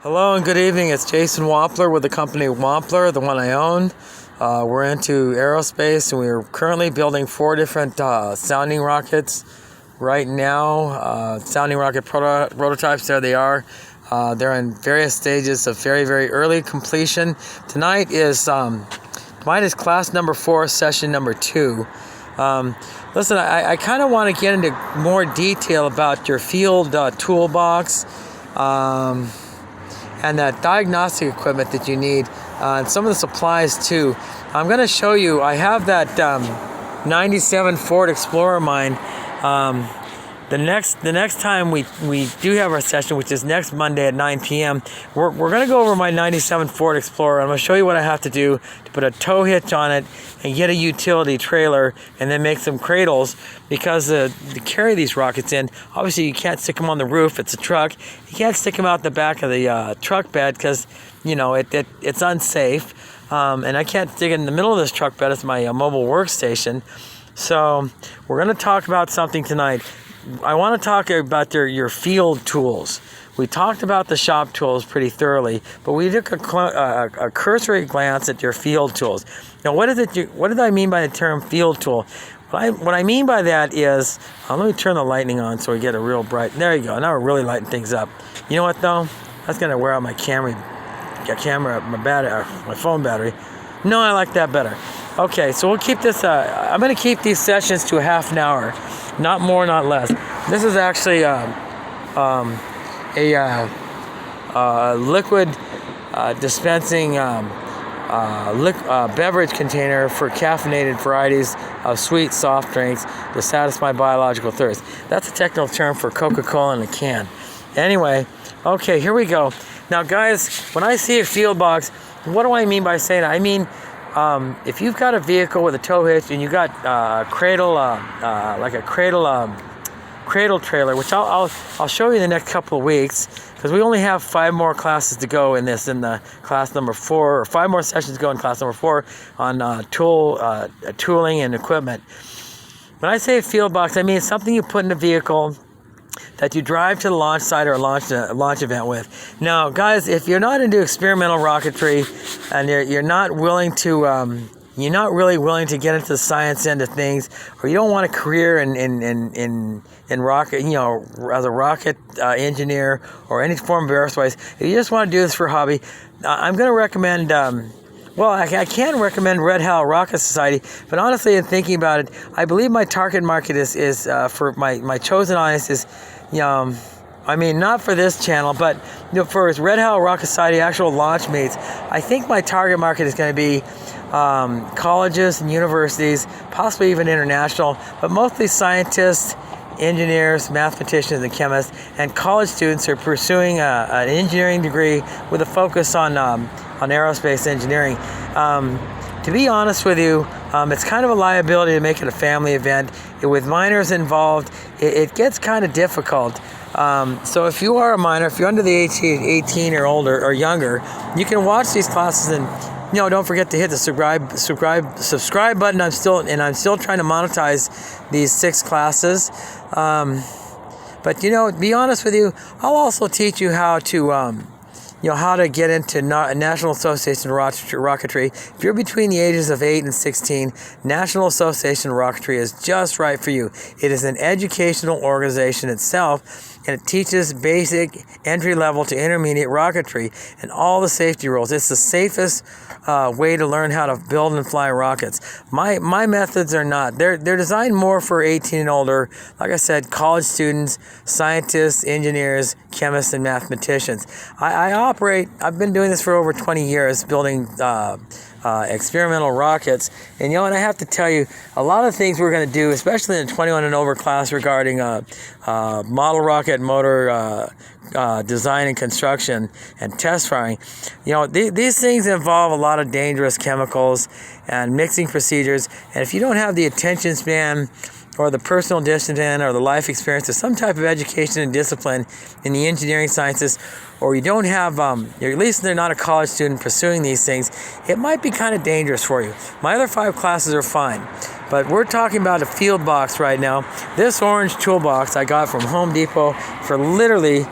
Hello and good evening. It's Jason Wampler with the company Wampler, the one I own. We're into aerospace and we're currently building 4 different sounding rockets right now. Sounding rocket prototypes, there they are. They're in various stages of very, very early completion. Tonight is class number 4, session number 2. Listen, I kind of want to get into more detail about your field toolbox. And that diagnostic equipment that you need, and some of the supplies too. I'm going to show you, I have that 97 Ford Explorer of mine. The next time we do have our session, which is next Monday at 9 p.m., we're going to go over my 97 Ford Explorer. I'm going to show you what I have to do to put a tow hitch on it and get a utility trailer and then make some cradles, because to carry these rockets in, obviously you can't stick them on the roof. It's a truck. You can't stick them out the back of the truck bed because, you know, it's unsafe. And I can't stick it in the middle of this truck bed. It's my mobile workstation. So we're going to talk about something tonight. I want to talk about your field tools. We talked about the shop tools pretty thoroughly, but we took a cursory glance at your field tools. Now, what did I mean by the term field tool? What I mean by that is, let me turn the lighting on so we get a real bright. There you go. Now we're really lighting things up. You know what though? That's gonna wear out my my phone battery. No, I like that better. Okay, so we'll keep this. I'm gonna keep these sessions to a half an hour. Not more, not less. This is actually a liquid dispensing beverage container for caffeinated varieties of sweet soft drinks to satisfy biological thirst. That's a technical term for Coca-Cola in a can. Anyway, okay, here we go. Now, guys, when I see a field box, what do I mean by saying that? I mean, if you've got a vehicle with a tow hitch and you got a cradle, like a cradle trailer, which I'll show you in the next couple of weeks, because we only have 5 more classes to go in the class number 4, or 5 more sessions to go in class number 4 on tooling and equipment. When I say field box, I mean it's something you put in a vehicle that you drive to the launch site or a launch event with. Now, guys, if you're not into experimental rocketry and you're not really willing to get into the science end of things, or you don't want a career in rocket, you know, as a rocket engineer or any form of aerospace, if you just want to do this for a hobby, I'm going to recommend. I can recommend Red Hat Rocket Society, but honestly, in thinking about it, I believe my target market is for my chosen audience is, I mean, not for this channel, but for Red Hat Rocket Society actual launch meets. I think my target market is going to be colleges and universities, possibly even international, but mostly scientists, engineers, mathematicians, and chemists, and college students who are pursuing an engineering degree with a focus on aerospace engineering. To be honest with you, it's kind of a liability to make it a family event. With minors involved, it gets kind of difficult. So if you are a minor, if you're under the age of 18 or older or younger, you can watch these classes and don't forget to hit the subscribe button. I'm still trying to monetize these 6 classes. But to be honest with you, I'll also teach you how to how to get into National Association of Rocketry. If you're between the ages of 8 and 16, National Association of Rocketry is just right for you. It is an educational organization itself, and it teaches basic entry-level to intermediate rocketry and all the safety rules. It's the safest way to learn how to build and fly rockets. My methods are not. They're designed more for 18 and older. Like I said, college students, scientists, engineers, chemists, and mathematicians. I've been doing this for over 20 years, building experimental rockets. And and I have to tell you, a lot of things we're going to do, especially in the 21 and over class regarding model rocket motor design and construction and test firing. These things involve a lot of dangerous chemicals and mixing procedures. And if you don't have the attention span or the personal discipline or the life experience or some type of education and discipline in the engineering sciences, or you don't have, or at least they're not a college student pursuing these things, it might be kind of dangerous for you. My other 5 classes are fine, but we're talking about a field box right now. This orange toolbox I got from Home Depot for literally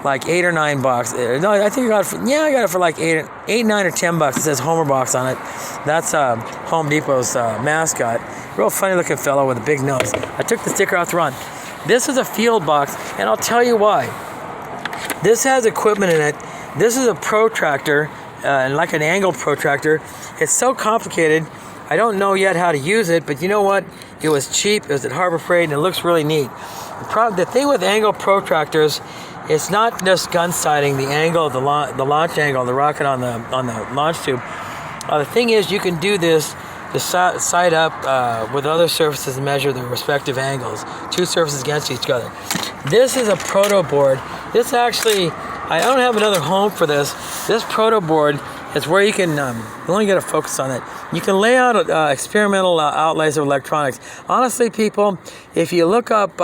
like $8 or $9. No, I think I got it for like $8, $9 or $10. It says Homer Box on it. That's Home Depot's mascot. Real funny looking fellow with a big nose. I took the sticker off the run. This is a field box, and I'll tell you why. This has equipment in it. This is a protractor, and like an angle protractor. It's so complicated. I don't know yet how to use it, but you know what? It was cheap. It was at Harbor Freight, and it looks really neat. The thing with angle protractors, it's not just gun sighting the angle of the launch angle of the rocket on the launch tube. The thing is, you can do this to sight up with other surfaces and measure their respective angles. Two surfaces against each other. This is a proto board. This actually, I don't have another home for this. This proto board is where you can, you only got to focus on it. You can lay out experimental outlays of electronics. Honestly, people, if you look up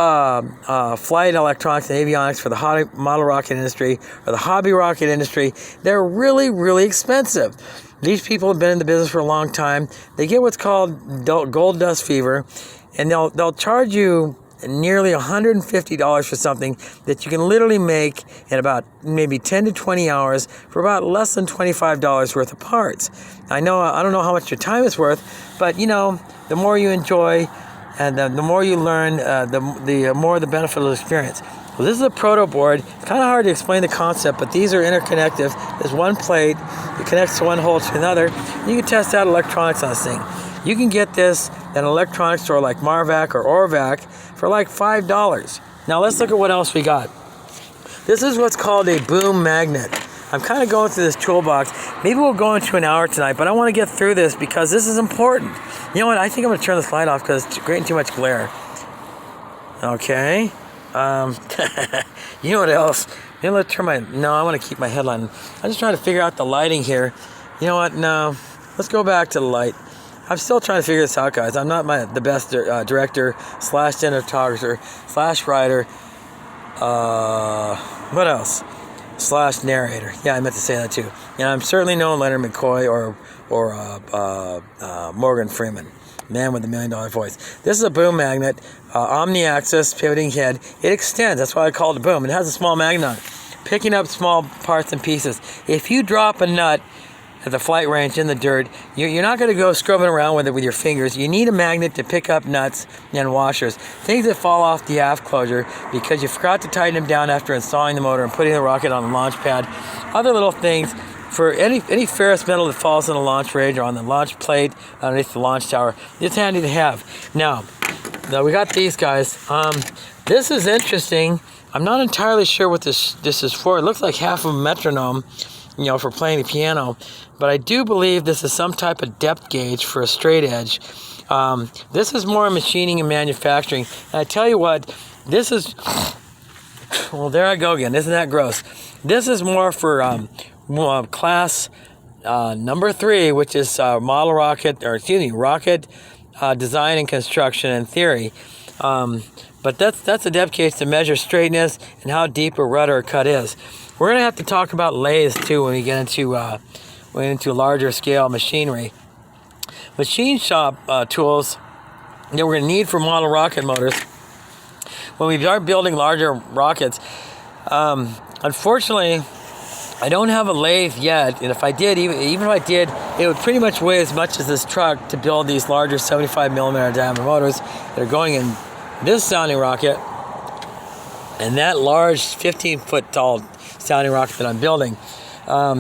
flight electronics and avionics for the model rocket industry or the hobby rocket industry, they're really, really expensive. These people have been in the business for a long time. They get what's called gold dust fever, and they'll charge you nearly $150 for something that you can literally make in about maybe 10 to 20 hours for about less than $25 worth of parts. I don't know how much your time is worth, but the more you enjoy and the more you learn, the more the benefit of the experience. Well, this is a proto board. It's kind of hard to explain the concept, but these are interconnective. There's one plate. It connects to one hole to another. You can test out electronics on this thing. You can get this at an electronics store like Marvac or Orvac for like $5. Now let's look at what else we got. This is what's called a boom magnet. I'm kind of going through this toolbox. Maybe we'll go into an hour tonight, but I want to get through this because this is important. You know what? I think I'm going to turn this light off because it's creating too much glare. Okay. You know what else? Let's turn I want to keep my headline. I'm just trying to figure out the lighting here. You know what? No. Let's go back to the light. I'm still trying to figure this out, guys. I'm not the best director / cinematographer / writer. What else? / narrator. Yeah, I meant to say that too. And I'm certainly no Leonard McCoy or Morgan Freeman, man with $1 million voice. This is a boom magnet, omni-axis pivoting head. It extends. That's why I call it a boom. It has a small magnet on it, picking up small parts and pieces. If you drop a nut at the flight range in the dirt, you're not going to go scrubbing around with it with your fingers. You need a magnet to pick up nuts and washers, things that fall off the aft closure because you forgot to tighten them down after installing the motor and putting the rocket on the launch pad. Other little things for any ferrous metal that falls in the launch range or on the launch plate underneath the launch tower. It's handy to have. Now we got these guys. This is interesting. I'm not entirely sure what this is for. It looks like half of a metronome, for playing the piano. But I do believe this is some type of depth gauge for a straight edge. This is more machining and manufacturing. And I tell you what, this is... Well, there I go again. Isn't that gross? This is more for class number 3, which is model rocket, rocket design and construction and theory. But that's a depth gauge to measure straightness and how deep a rudder or cut is. We're going to have to talk about lathes too when we get into larger scale machinery. Machine shop tools that we're going to need for model rocket motors when we start building larger rockets. Unfortunately, I don't have a lathe yet, and if I did, even if I did, it would pretty much weigh as much as this truck to build these larger 75 millimeter diameter motors that are going in this sounding rocket and that large 15-foot tall sounding rocket that I'm building.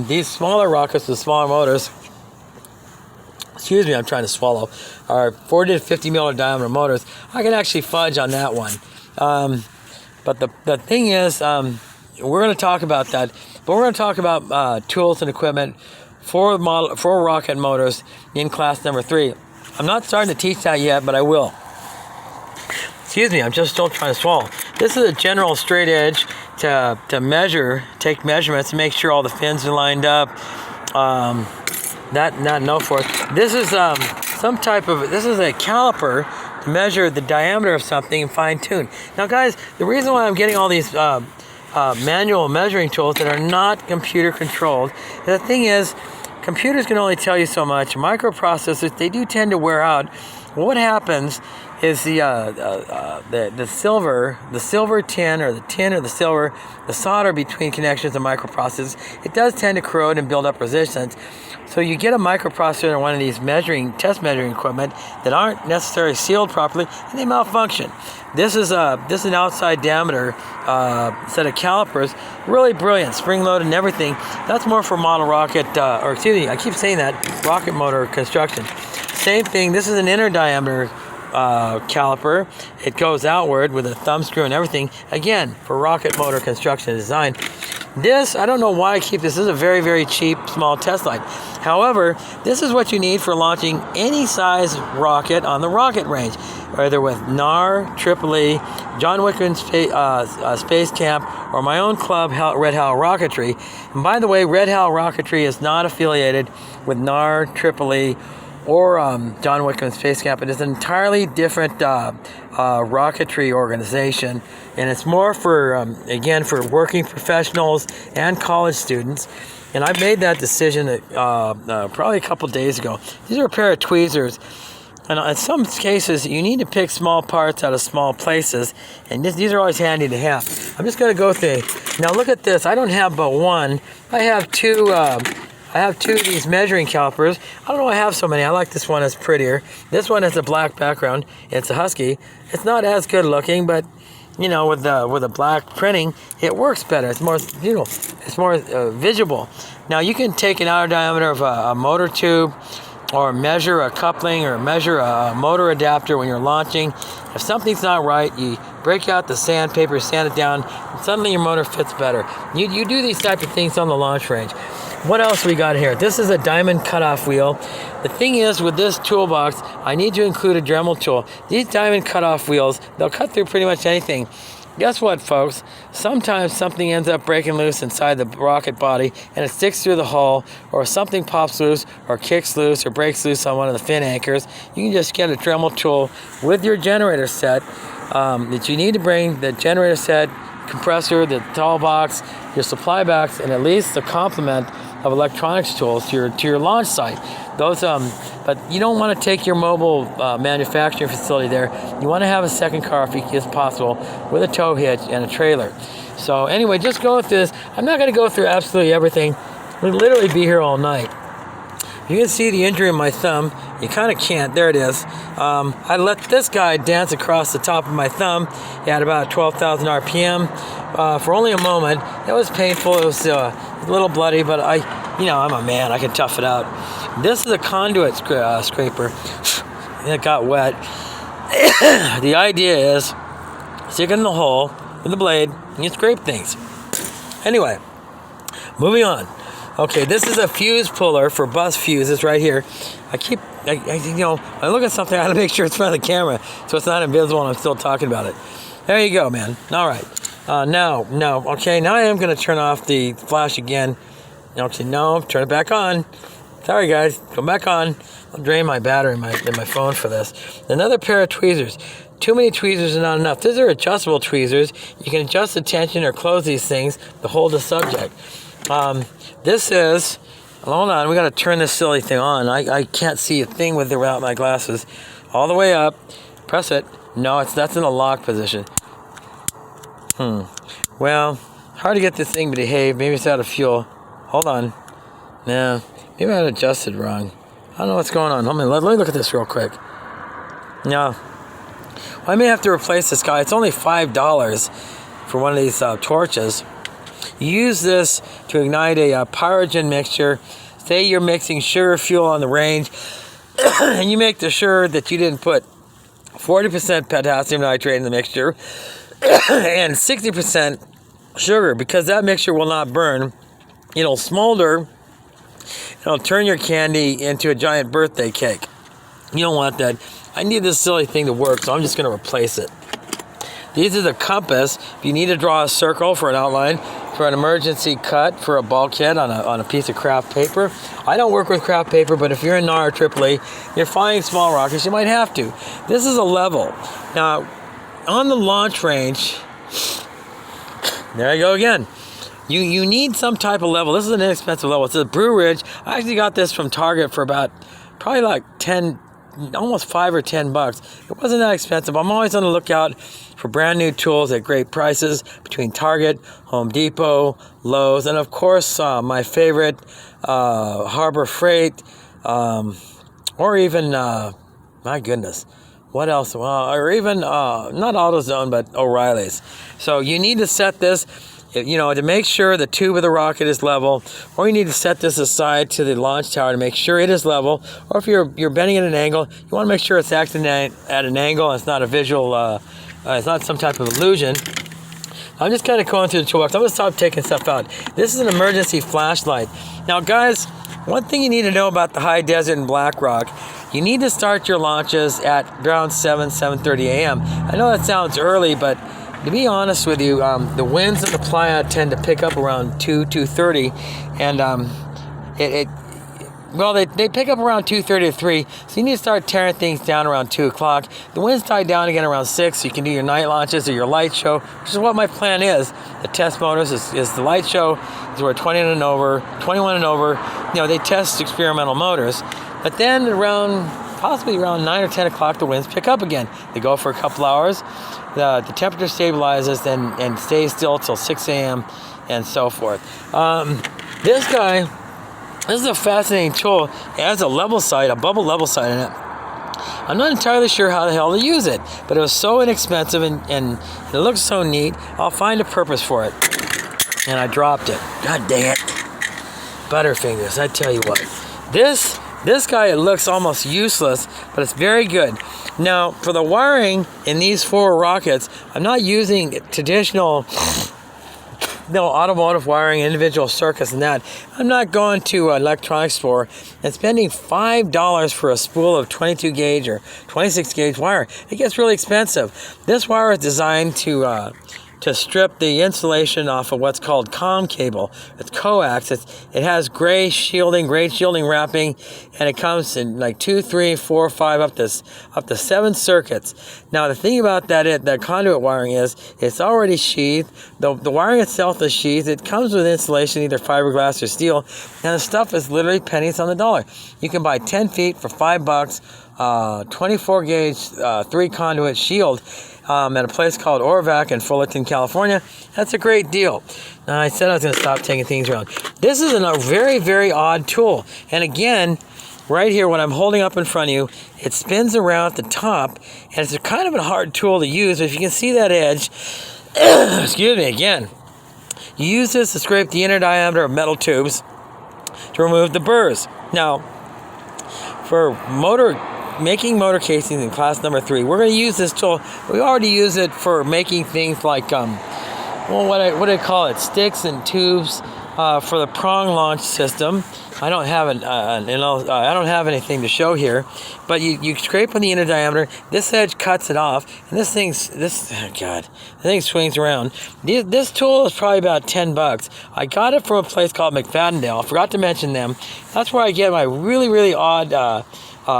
These smaller rockets with smaller motors, I'm trying to swallow, are 40 to 50 millimeter diameter motors. I can actually fudge on that one. But the thing is, we're going to talk about that. But we're going to talk about tools and equipment for rocket motors in class number 3. I'm not starting to teach that yet, but I will. I'm just still trying to swallow. This is a general straight edge to take measurements and make sure all the fins are lined up. No forth. This is this is a caliper to measure the diameter of something and fine tune. Now, guys, the reason why I'm getting all these manual measuring tools that are not computer controlled, the thing is, computers can only tell you so much. Microprocessors, they do tend to wear out. What happens is the silver tin or the silver, the solder between connections and microprocessors. It does tend to corrode and build up resistance. So you get a microprocessor in one of these test measuring equipment that aren't necessarily sealed properly, and they malfunction. This is an outside diameter set of calipers, really brilliant, spring loaded and everything. That's more for model rocket, or excuse me, I keep saying that, rocket motor construction. Same thing. This is an inner diameter caliper. It goes outward with a thumb screw and everything. Again, for rocket motor construction and design. This, I don't know why I keep this. This is a very, very cheap, small test light. However, this is what you need for launching any size rocket on the rocket range, either with NAR, Tripoli, John Wickman Space Camp, or my own club, Red Hal Rocketry. And by the way, Red Hal Rocketry is not affiliated with NAR, Tripoli, or John Wickman Space Camp. It is an entirely different rocketry organization, and it's more for, again, for working professionals and college students. And I made that decision probably a couple days ago. These are a pair of tweezers, and in some cases you need to pick small parts out of small places, and these are always handy to have. I'm just going to go through. Now look at this. I don't have but one. I have two. I have two of these measuring calipers. I don't know why I have so many. I like this one. It's prettier. This one has a black background. It's a Husky. It's not as good looking, but you know, with the black printing, it works better. It's more, it's more visible. Now you can take an outer diameter of a motor tube, or measure a coupling, or measure a motor adapter when you're launching. If something's not right, you break out the sandpaper, sand it down, and suddenly your motor fits better. You do these type of things on the launch range. What else we got here? This is a diamond cutoff wheel. The thing is, with this toolbox, I need to include a Dremel tool. These diamond cutoff wheels, they'll cut through pretty much anything. Guess what, folks? Sometimes something ends up breaking loose inside the rocket body, and it sticks through the hull, or something pops loose, or kicks loose, or breaks loose on one of the fin anchors. You can just get a Dremel tool with your generator set that you need to bring, the generator set, compressor, the tall box, your supply box, and at least a complement of electronics tools to your launch site. Those, but you don't want to take your mobile manufacturing facility there. You want to have a second car if it's possible, with a tow hitch and a trailer. So anyway, just go through this. I'm not going to go through absolutely everything. We'll literally be here all night. You can see the injury in my thumb. You kind of can't. There it is. I let this guy dance across the top of my thumb. He had about 12,000 RPM for only a moment. It was painful. It was a little bloody, but I'm a man. I can tough it out. This is a conduit scraper. It got wet. The idea is stick it in the hole with the blade and you scrape things. Anyway, moving on. Okay, this is a fuse puller for bus fuses right here. I look at something, I gotta make sure it's in front of the camera so it's not invisible and I'm still talking about it. There you go, man. All right. Okay, now I am gonna turn off the flash again. Okay, no, turn it back on. Sorry guys, come back on. I'll drain my battery in my phone for this. Another pair of tweezers. Too many tweezers are not enough. These are adjustable tweezers. You can adjust the tension or close these things to hold the subject. This is, hold on, we got to turn this silly thing on. I can't see a thing with it without my glasses. All the way up, press it. No, that's in a lock position. Well, hard to get this thing to behave. Maybe it's out of fuel. Hold on. Nah, maybe I had adjusted wrong. I don't know what's going on. Let me look at this real quick. No. Well, I may have to replace this guy. It's only $5 for one of these torches. You use this to ignite a pyrogen mixture. Say you're mixing sugar fuel on the range, and you make sure that you didn't put 40% potassium nitrate in the mixture and 60% sugar, because that mixture will not burn. It'll smolder. It'll turn your candy into a giant birthday cake. You don't want that. I need this silly thing to work, so I'm just going to replace it. These are the compass. If you need to draw a circle for an outline, for an emergency cut, for a bulkhead on a piece of craft paper. I don't work with craft paper, but if you're in NAR or Tripoli, you're flying small rockets, you might have to. This is a level. Now, on the launch range, there I go again. You need some type of level. This is an inexpensive level. It's a Brew Ridge. I actually got this from Target for about probably like $10 almost $5 or $10. It wasn't that expensive. I'm always on the lookout for brand new tools at great prices between Target, Home Depot, Lowe's, and of course my favorite, Harbor Freight, or even, my goodness, what else? Well, or even, not AutoZone, but O'Reilly's. So you need to set this, to make sure the tube of the rocket is level, or you need to set this aside to the launch tower to make sure it is level, or if you're bending at an angle, you want to make sure it's acting at an angle and it's not a visual, it's not some type of illusion. I'm just kind of going through the toolbox. I'm going to stop taking stuff out. This is an emergency flashlight. Now, guys, one thing you need to know about the high desert and Black Rock, you need to start your launches at around 7:30 a.m. I know that sounds early, but to be honest with you, the winds in the playa tend to pick up around 2:30, and they pick up around 2:30 to 3, so you need to start tearing things down around 2 o'clock. The winds die down again around 6, so you can do your night launches or your light show, which is what my plan is. The test motors is the light show, is where 21 and over, they test experimental motors. But then possibly around 9 or 10 o'clock, the winds pick up again. They go for a couple hours. The temperature stabilizes and stays still till 6 a.m. and so forth. This is a fascinating tool. It has a level sight, a bubble level sight in it. I'm not entirely sure how the hell to use it, but it was so inexpensive and it looks so neat. I'll find a purpose for it. And I dropped it. God dang it. Butterfingers, I tell you what. This guy, it looks almost useless, but it's very good. Now, for the wiring in these 4 rockets, I'm not using traditional automotive wiring, individual circuits and that. I'm not going to an electronics store and spending $5 for a spool of 22 gauge or 26 gauge wire. It gets really expensive. This wire is designed to strip the insulation off of what's called COM cable. It's coax. It has gray shielding wrapping, and it comes in like 2, 3, 4, 5, up to 7 circuits. Now the thing about that conduit wiring is it's already sheathed. The wiring itself is sheathed. It comes with insulation, either fiberglass or steel, and the stuff is literally pennies on the dollar. You can buy 10 feet for $5, 24 gauge 3 conduit shield. At a place called Orvac in Fullerton, California. That's a great deal. Now, I said I was going to stop taking things around. This is a very, very odd tool. And again, right here, what I'm holding up in front of you, it spins around at the top, and it's a kind of a hard tool to use. If you can see that edge, excuse me, again, you use this to scrape the inner diameter of metal tubes to remove the burrs. Now, for making motor casings in class number 3, we're going to use this tool. We already use it for making things like, what do I call it? Sticks and tubes for the prong launch system. I don't have I don't have anything to show here, but you scrape on the inner diameter. This edge cuts it off, and this thing swings around. This tool is probably about $10. I got it from a place called McFadendale. I forgot to mention them. That's where I get my really, really odd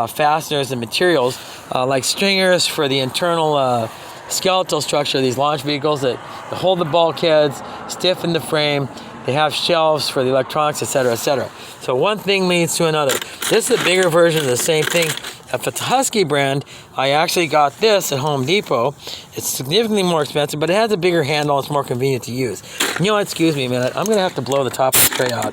fasteners and materials, like stringers for the internal skeletal structure of these launch vehicles that hold the bulkheads, stiffen the frame. They have shelves for the electronics, etc., etc. So one thing leads to another. This is a bigger version of the same thing. If it's a Husky brand, I actually got this at Home Depot. It's significantly more expensive, but it has a bigger handle. It's more convenient to use. You know what? Excuse me a minute. I'm going to have to blow the top of the tray out.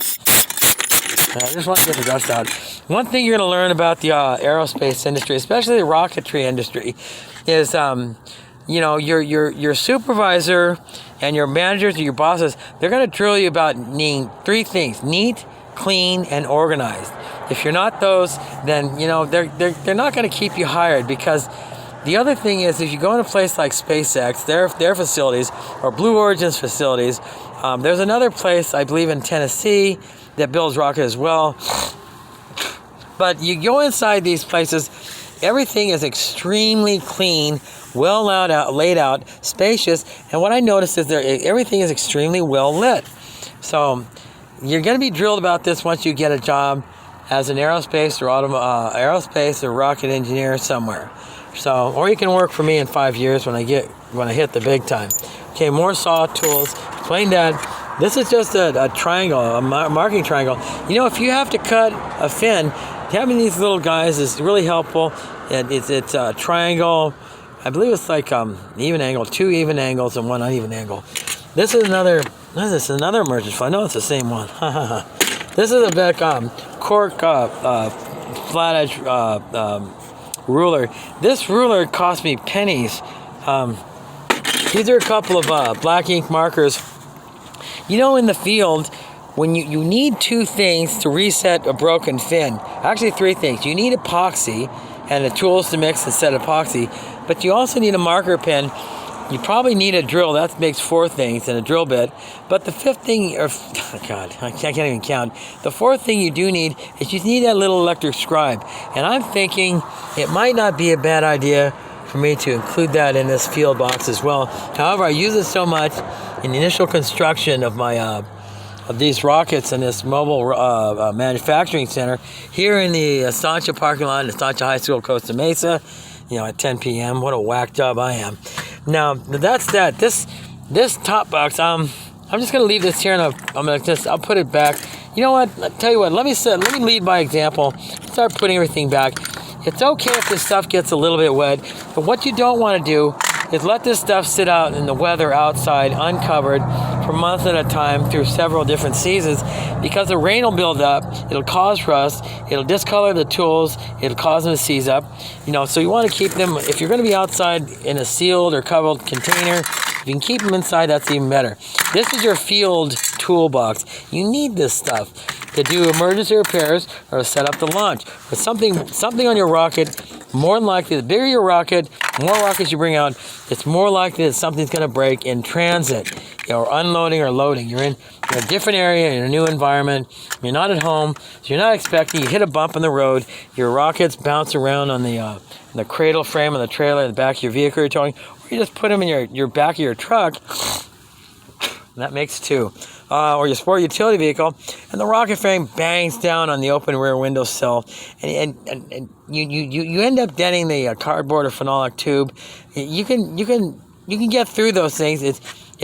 I just want to get the dust out. One thing you're going to learn about the aerospace industry, especially the rocketry industry, is your supervisor and your managers or your bosses, they're going to drill you about needing 3 things: neat, clean, and organized. If you're not those, then they're not going to keep you hired, because the other thing is, if you go in a place like SpaceX, their facilities, or Blue Origin's facilities, there's another place, I believe in Tennessee, that builds rockets as well. But you go inside these places, everything is extremely clean, well laid out, spacious, and what I noticed is everything is extremely well lit. So you're going to be drilled about this once you get a job as an aerospace or rocket engineer somewhere. So, or you can work for me in 5 years when I hit the big time. Okay, more saw tools. Plain dad. This is just a triangle, a marking triangle. If you have to cut a fin, having these little guys is really helpful. And it's a triangle. I believe it's like even angle, 2 even angles and 1 uneven angle. This is another. What is this? Another emergency fund. No, it's the same one. This is a big cork flat edge ruler. This ruler cost me pennies. These are a couple of black ink markers. You know, in the field, when you need 2 things to reset a broken fin. Actually, 3 things. You need epoxy and the tools to mix and set epoxy, but you also need a marker pen. You probably need a drill. That makes 4 things and a drill bit. But the 5th thing, God, I can't even count. The 4th thing you do need is you need that little electric scribe. And I'm thinking it might not be a bad idea for me to include that in this field box as well. However, I use it so much in the initial construction of my of these rockets in this mobile manufacturing center here in the Estancia parking lot in Estancia High School, Costa Mesa. You know, at 10 p.m. What a whack job I am. Now that's that. This top box. I'm just gonna leave this here, and I'll put it back. You know what? I'll tell you what. Let me lead by example. Start putting everything back. It's okay if this stuff gets a little bit wet, but what you don't want to do is let this stuff sit out in the weather outside uncovered for months at a time through several different seasons, because the rain will build up, it'll cause rust, it'll discolor the tools, it'll cause them to seize up. You know, so you want to keep them, if you're going to be outside in a sealed or covered container, if you can keep them inside, that's even better. This is your field toolbox. You need this stuff to do emergency repairs or to set up the launch. But something on your rocket, more than likely, the bigger your rocket, more rockets you bring out, it's more likely that something's going to break in transit, or unloading or loading. You're in a different area, in a new environment, you're not at home, so you're not expecting, you hit a bump in the road, your rockets bounce around on the cradle frame of the trailer in the back of your vehicle you're towing, or you just put them in your back of your truck. That makes 2. Or your sport utility vehicle, and the rocket frame bangs down on the open rear windowsill, and you end up denting the cardboard or phenolic tube. You can get through those things.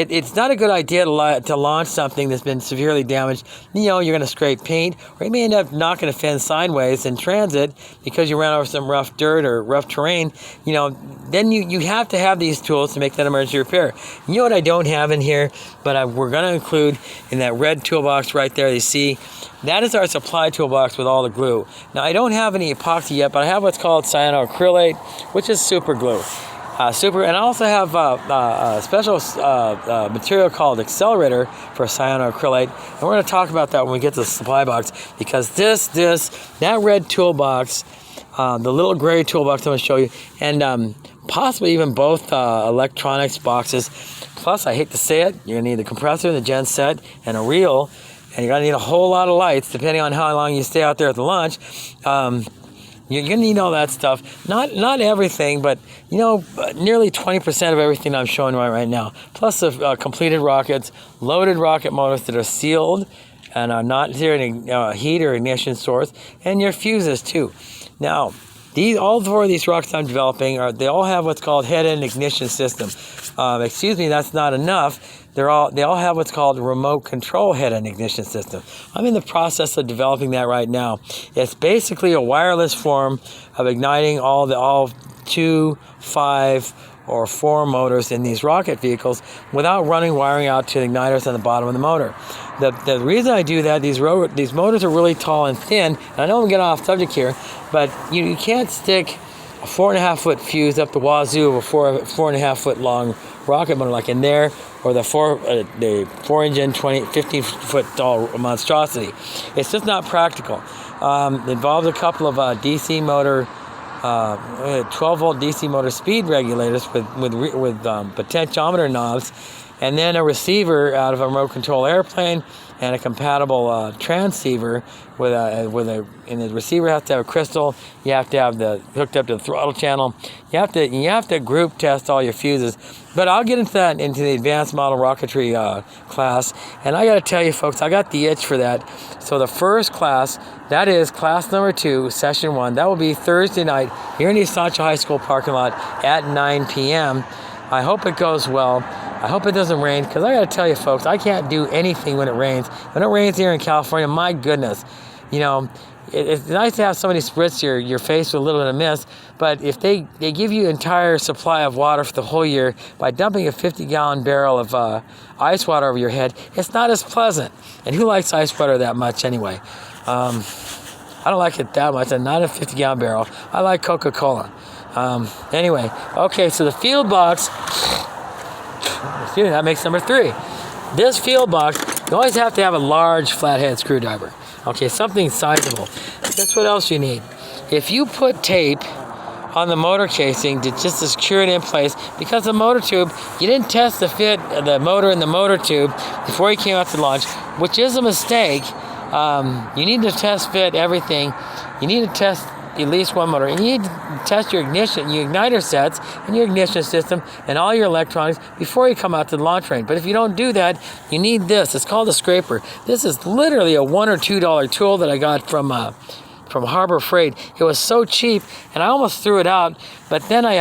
It's not a good idea to launch something that's been severely damaged. You know, you're going to scrape paint, or you may end up knocking a fin sideways in transit because you ran over some rough dirt or rough terrain. You know, then you have to have these tools to make that emergency repair. You know what I don't have in here, but we're going to include in that red toolbox right there, you see, that is our supply toolbox with all the glue. Now, I don't have any epoxy yet, but I have what's called cyanoacrylate, which is super glue. And I also have a special material called accelerator for cyanoacrylate, and we're going to talk about that when we get to the supply box, because that red toolbox, the little gray toolbox I'm going to show you, and possibly even both electronics boxes. Plus, I hate to say it, you're going to need the compressor, the gen set, and a reel, and you're going to need a whole lot of lights depending on how long you stay out there at the launch. You're going to need all that stuff. Not everything, but, you know, nearly 20% of everything I'm showing right now. Plus the completed rockets, loaded rocket motors that are sealed and are not near a heat or ignition source, and your fuses too. Now, all 4 of these rockets I'm developing, they all have what's called head-end ignition system. Excuse me, that's not enough. They all have what's called remote control head-end ignition system. I'm in the process of developing that right now. It's basically a wireless form of igniting all 2, 5, or 4 motors in these rocket vehicles without running wiring out to the igniters on the bottom of the motor. The reason I do that, these motors are really tall and thin, and I know I'm getting off subject here, but you can't stick a 4.5-foot fuse up the wazoo of a 4.5-foot long rocket motor like in there, or the 4-engine 15-foot tall monstrosity. It's just not practical. It involves a couple of DC motor, 12-volt DC motor speed regulators with potentiometer knobs, and then a receiver out of a remote control airplane, and a compatible transceiver and the receiver has to have a crystal. You have to have hooked up to the throttle channel. You have to group test all your fuses. But I'll get into that into the advanced model rocketry class. And I got to tell you, folks, I got the itch for that. So the first class, that is class number 2, session 1. That will be Thursday night here in the Estancia High School parking lot at 9 p.m. I hope it goes well. I hope it doesn't rain, because I got to tell you, folks, I can't do anything when it rains. When it rains here in California, my goodness, you know, it's nice to have somebody spritz your face with a little bit of mist, but if they give you entire supply of water for the whole year by dumping a 50-gallon barrel of ice water over your head, it's not as pleasant. And who likes ice water that much anyway? I don't like it that much, and not a 50-gallon barrel. I like Coca-Cola. Anyway, okay, so the field box, excuse me, that makes number 3. This field box, you always have to have a large flathead screwdriver. Okay, something sizable. That's what else you need. If you put tape on the motor casing to just to secure it in place, because the motor tube, you didn't test the fit of the motor in the motor tube before you came out to launch, which is a mistake. You need to test fit everything. You need to test at least one motor. And you need to test your ignition, your igniter sets, and your ignition system, and all your electronics before you come out to the launch range. But if you don't do that, you need this. It's called a scraper. This is literally a $1 or $2 tool that I got from Harbor Freight. It was so cheap, and I almost threw it out. But then I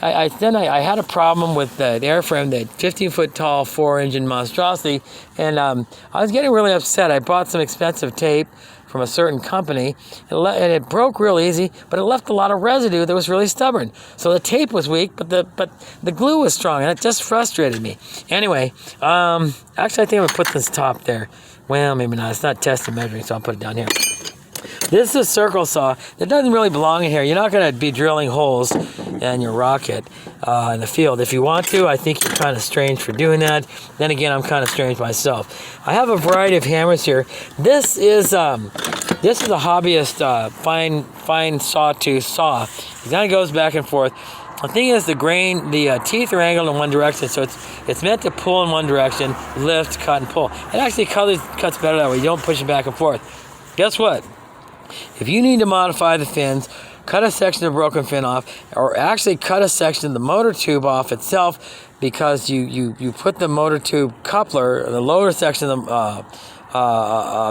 had a problem with the airframe, the 15-foot tall 4-engine monstrosity, and I was getting really upset. I bought some expensive tape from a certain company, and it broke real easy, but it left a lot of residue that was really stubborn. So the tape was weak, but the glue was strong, and it just frustrated me. Anyway, actually, I think I'm gonna put this top there. Well, maybe not. It's not test and measuring, so I'll put it down here. This is a circle saw that doesn't really belong in here. You're not going to be drilling holes in your rocket in the field. If you want to, I think you're kind of strange for doing that. Then again, I'm kind of strange myself. I have a variety of hammers here. This is a hobbyist fine sawtooth saw. It kind of goes back and forth. The thing is, the teeth are angled in one direction, so it's meant to pull in one direction, lift, cut, and pull. It actually cuts better that way. You don't push it back and forth. Guess what? If you need to modify the fins, cut a section of the broken fin off, or actually cut a section of the motor tube off itself, because you put the motor tube coupler, the lower section of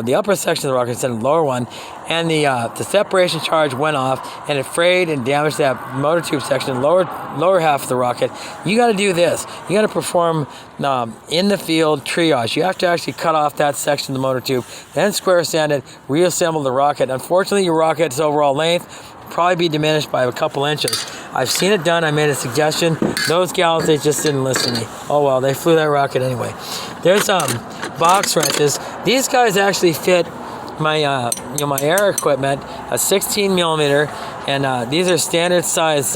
the upper section of the rocket instead of the lower one, and the separation charge went off, and it frayed and damaged that motor tube section, lower half of the rocket. You got to do this. You got to perform in the field triage. You have to actually cut off that section of the motor tube, then square sand it, reassemble the rocket. Unfortunately, your rocket's overall length will probably be diminished by a couple inches. I've seen it done. I made a suggestion. Those gals, they just didn't listen to me. Oh well, they flew that rocket anyway. There's box wrenches. These guys actually fit my my air equipment, a 16 millimeter, and these are standard size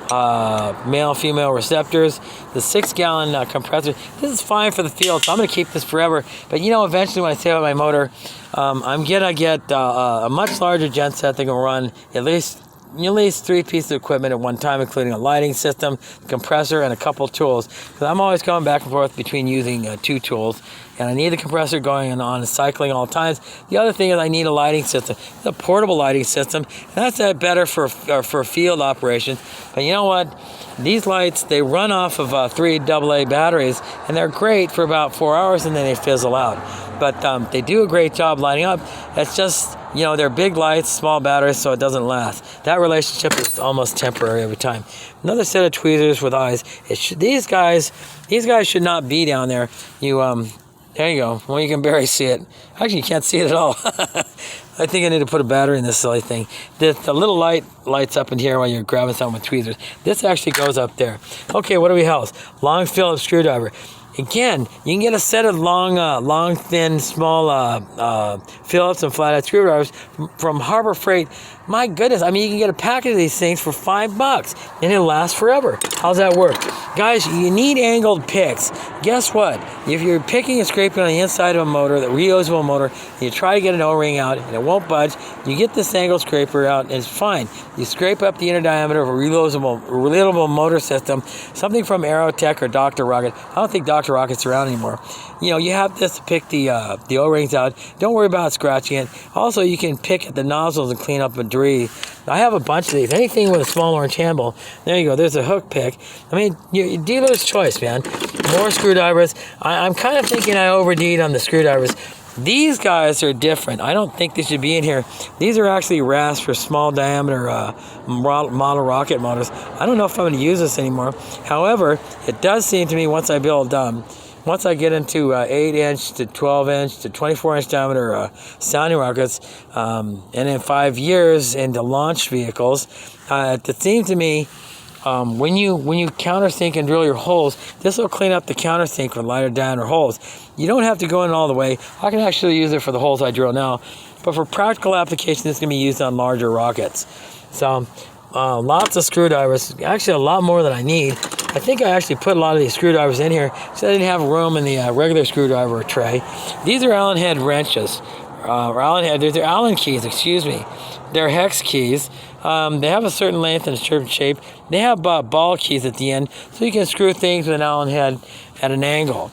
male-female receptors. The 6-gallon compressor. This is fine for the field, so I'm going to keep this forever. But you know, eventually when I save out my motor, I'm gonna get a much larger gen set that can run at least 3 pieces of equipment at one time, including a lighting system, compressor, and a couple tools. Because I'm always going back and forth between using 2 tools, and I need the compressor going on and cycling all times. The other thing is I need a lighting system. It's a portable lighting system, and that's better for field operations. But you know what? These lights, they run off of 3 AA batteries, and they're great for about 4 hours, and then they fizzle out. But they do a great job lighting up. It's just, you know, they're big lights, small batteries, so it doesn't last. That relationship is almost temporary every time. Another set of tweezers with eyes. These guys should not be down there. There you go. Well, you can barely see it. Actually, you can't see it at all. I think I need to put a battery in this silly thing. The little light lights up in here while you're grabbing something with tweezers. This actually goes up there. Okay, what do we house? Long Phillips screwdriver. Again, you can get a set of long, thin, small Phillips and flathead screwdrivers from Harbor Freight. My goodness, I mean, you can get a packet of these things for $5, and it'll last forever. How's that work? Guys, you need angled picks. Guess what? If you're picking and scraping on the inside of a motor, the reusable motor, and you try to get an O-ring out, and it won't budge, you get this angled scraper out, and it's fine. You scrape up the inner diameter of a reloadable motor system, something from Aerotech or Dr. Rocket. I don't think Dr. Rocket's around anymore. You know, you have this to pick the O-rings out. Don't worry about scratching it. Also, you can pick at the nozzles and clean up debris. I have a bunch of these. Anything with a small orange handle. There you go. There's a hook pick. I mean, your dealer's choice, man. More screwdrivers. I'm kind of thinking I overdid on the screwdrivers. These guys are different. I don't think they should be in here. These are actually rasps for small diameter model rocket motors. I don't know if I'm going to use this anymore. However, it does seem to me once I build once I get into 8-inch to 12-inch to 24-inch diameter sounding rockets, and in 5 years into launch vehicles, it seems to me when you countersink and drill your holes, this will clean up the countersink for lighter diameter holes. You don't have to go in all the way. I can actually use it for the holes I drill now, but for practical application, it's going to be used on larger rockets. So lots of screwdrivers, actually a lot more than I need. I think I actually put a lot of these screwdrivers in here so I didn't have room in the regular screwdriver tray. These are Allen head wrenches, they're Allen keys, excuse me. They're hex keys. They have a certain length and a certain shape. They have ball keys at the end, so you can screw things with an Allen head at an angle.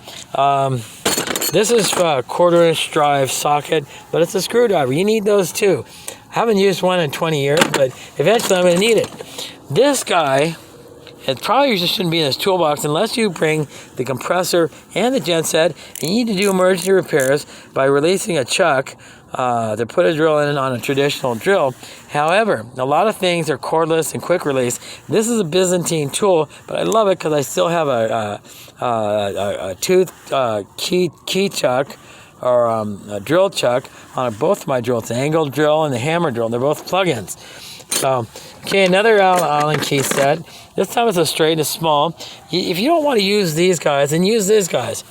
This is a 1/4-inch drive socket, but it's a screwdriver. You need those too. I haven't used one in 20 years, but eventually I'm going to need it. This guy, it probably just shouldn't be in this toolbox unless you bring the compressor and the genset, and you need to do emergency repairs by releasing a chuck to put a drill in on a traditional drill. However, a lot of things are cordless and quick release. This is a Byzantine tool, but I love it because I still have a tooth key chuck, or a drill chuck on both of my drills, the angle drill and the hammer drill. They're both plug-ins. So, okay, another Allen key set. This time it's a straight and a small. If you don't want to use these guys, then use these guys.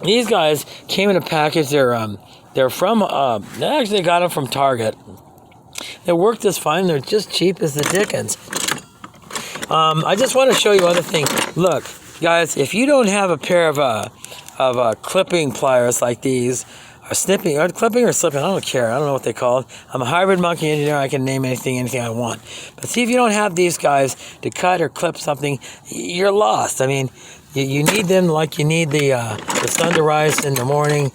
These guys came in a package. They're from, actually got them from Target. They work just fine. They're just cheap as the dickens. I just want to show you other things. Look, guys, if you don't have a pair of clipping pliers like these, or snipping, or clipping or slipping, I don't care. I don't know what they call it. I'm a hybrid monkey engineer. I can name anything I want. But see, if you don't have these guys to cut or clip something, you're lost. I mean, you need them like you need the sun to rise in the morning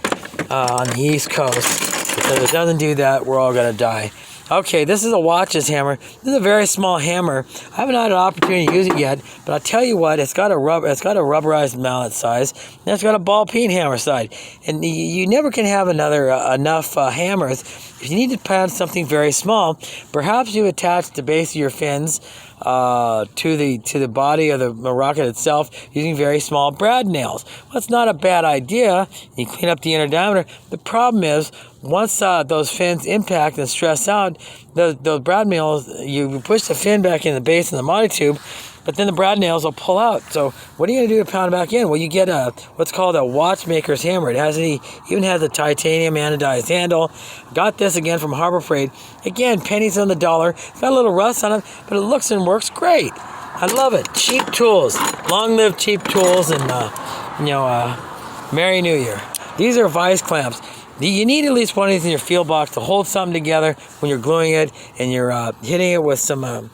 on the East Coast. Because if it doesn't do that, we're all going to die. Okay, this is a watches hammer. This is a very small hammer. I haven't had an opportunity to use it yet, but I'll tell you what, it's got a rubberized mallet size, and it's got a ball peen hammer side. And you never can have enough hammers. If you need to pad something very small, perhaps you attach the base of your fins to the body of the rocket itself using very small brad nails. Well, that's not a bad idea. You clean up the inner diameter. The problem is, once those fins impact and stress out, those brad nails, you push the fin back in the base of the monotube, but then the brad nails will pull out. So what are you going to do to pound it back in? Well, you get what's called a watchmaker's hammer. It even has a titanium anodized handle. Got this again from Harbor Freight. Again, pennies on the dollar. It's got a little rust on it, but it looks and works great. I love it. Cheap tools. Long live cheap tools, and Merry New Year. These are vice clamps. You need at least one of these in your field box to hold something together when you're gluing it and you're hitting it with some,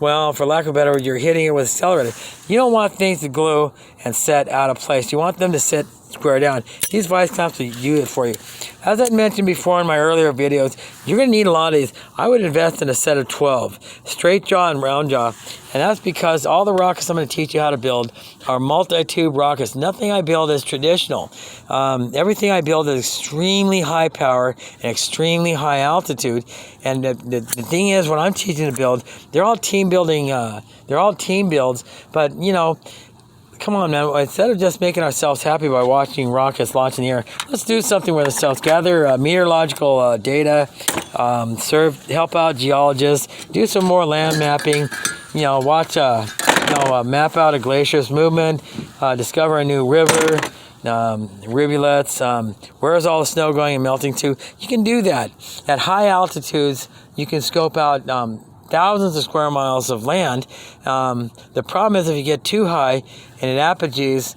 for lack of a better word, you're hitting it with accelerator. You don't want things to glue and set out of place. You want them to sit square down. These vice clamps will do it for you. As I mentioned before in my earlier videos, you're going to need a lot of these. I would invest in a set of 12, straight jaw and round jaw. And that's because all the rockets I'm going to teach you how to build are multi-tube rockets. Nothing I build is traditional. Everything I build is extremely high power and extremely high altitude. And the thing is, what I'm teaching to build, they're all team building. They're all team builds. But, come on, man. Instead of just making ourselves happy by watching rockets launch in the air, let's do something with ourselves. Gather meteorological data, help out geologists, do some more land mapping, watch, map out a glacier's movement, discover a new river, rivulets, where's all the snow going and melting to. You can do that. At high altitudes, you can scope out thousands of square miles of land. The problem is if you get too high and it apogees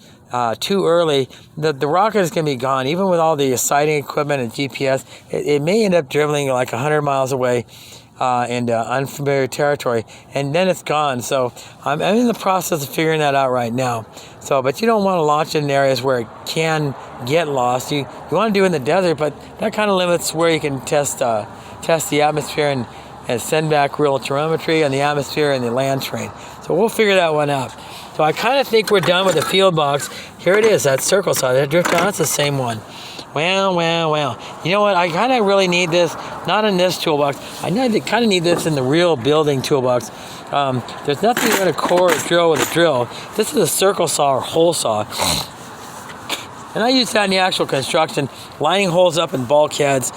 too early, the rocket is going to be gone. Even with all the sighting equipment and GPS, it may end up dribbling like 100 miles away into unfamiliar territory, and then it's gone. So I'm in the process of figuring that out right now. But you don't want to launch it in areas where it can get lost. You want to do it in the desert, but that kind of limits where you can test the atmosphere and send back real telemetry on the atmosphere and the land terrain. So we'll figure that one out. So I kind of think we're done with the field box. Here it is, that circle saw. That drift down, that's the same one. Well. You know what? I kind of really need this, not in this toolbox. I kind of need this in the real building toolbox. There's nothing you're going to core or drill with a drill. This is a circle saw or hole saw. And I use that in the actual construction, lining holes up in bulkheads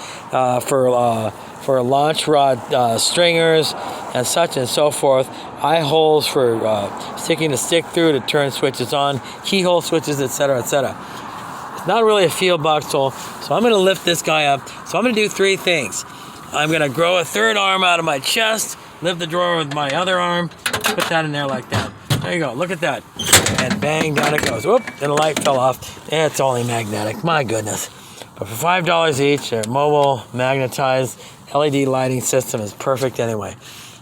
for launch rod stringers and such and so forth. Eye holes for sticking the stick through to turn switches on, keyhole switches, etc., etc. It's not really a field box tool, so I'm going to lift this guy up. So I'm going to do 3 things. I'm going to grow a 3rd arm out of my chest, lift the drawer with my other arm, put that in there like that. There you go, look at that. And bang, down it goes. Whoop, and the light fell off. It's only magnetic, my goodness. But for $5 each, a mobile, magnetized LED lighting system is perfect anyway.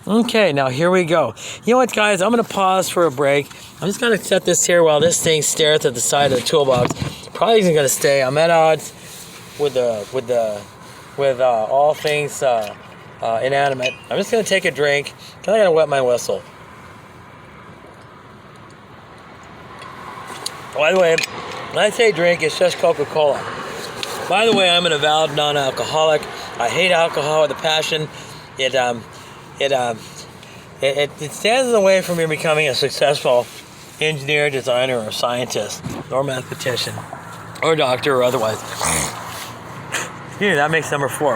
Okay, now here we go. You know what, guys? I'm going to pause for a break. I'm just going to set this here while this thing stares at the side of the toolbox. Probably isn't going to stay. I'm at odds with all things inanimate. I'm just going to take a drink. I got to wet my whistle. By the way, when I say drink, it's just Coca-Cola. By the way, I'm an avowed non-alcoholic. I hate alcohol with a passion. It stands in the way from me becoming a successful engineer, designer, or scientist, or mathematician, or doctor, or otherwise. Here, that makes number 4.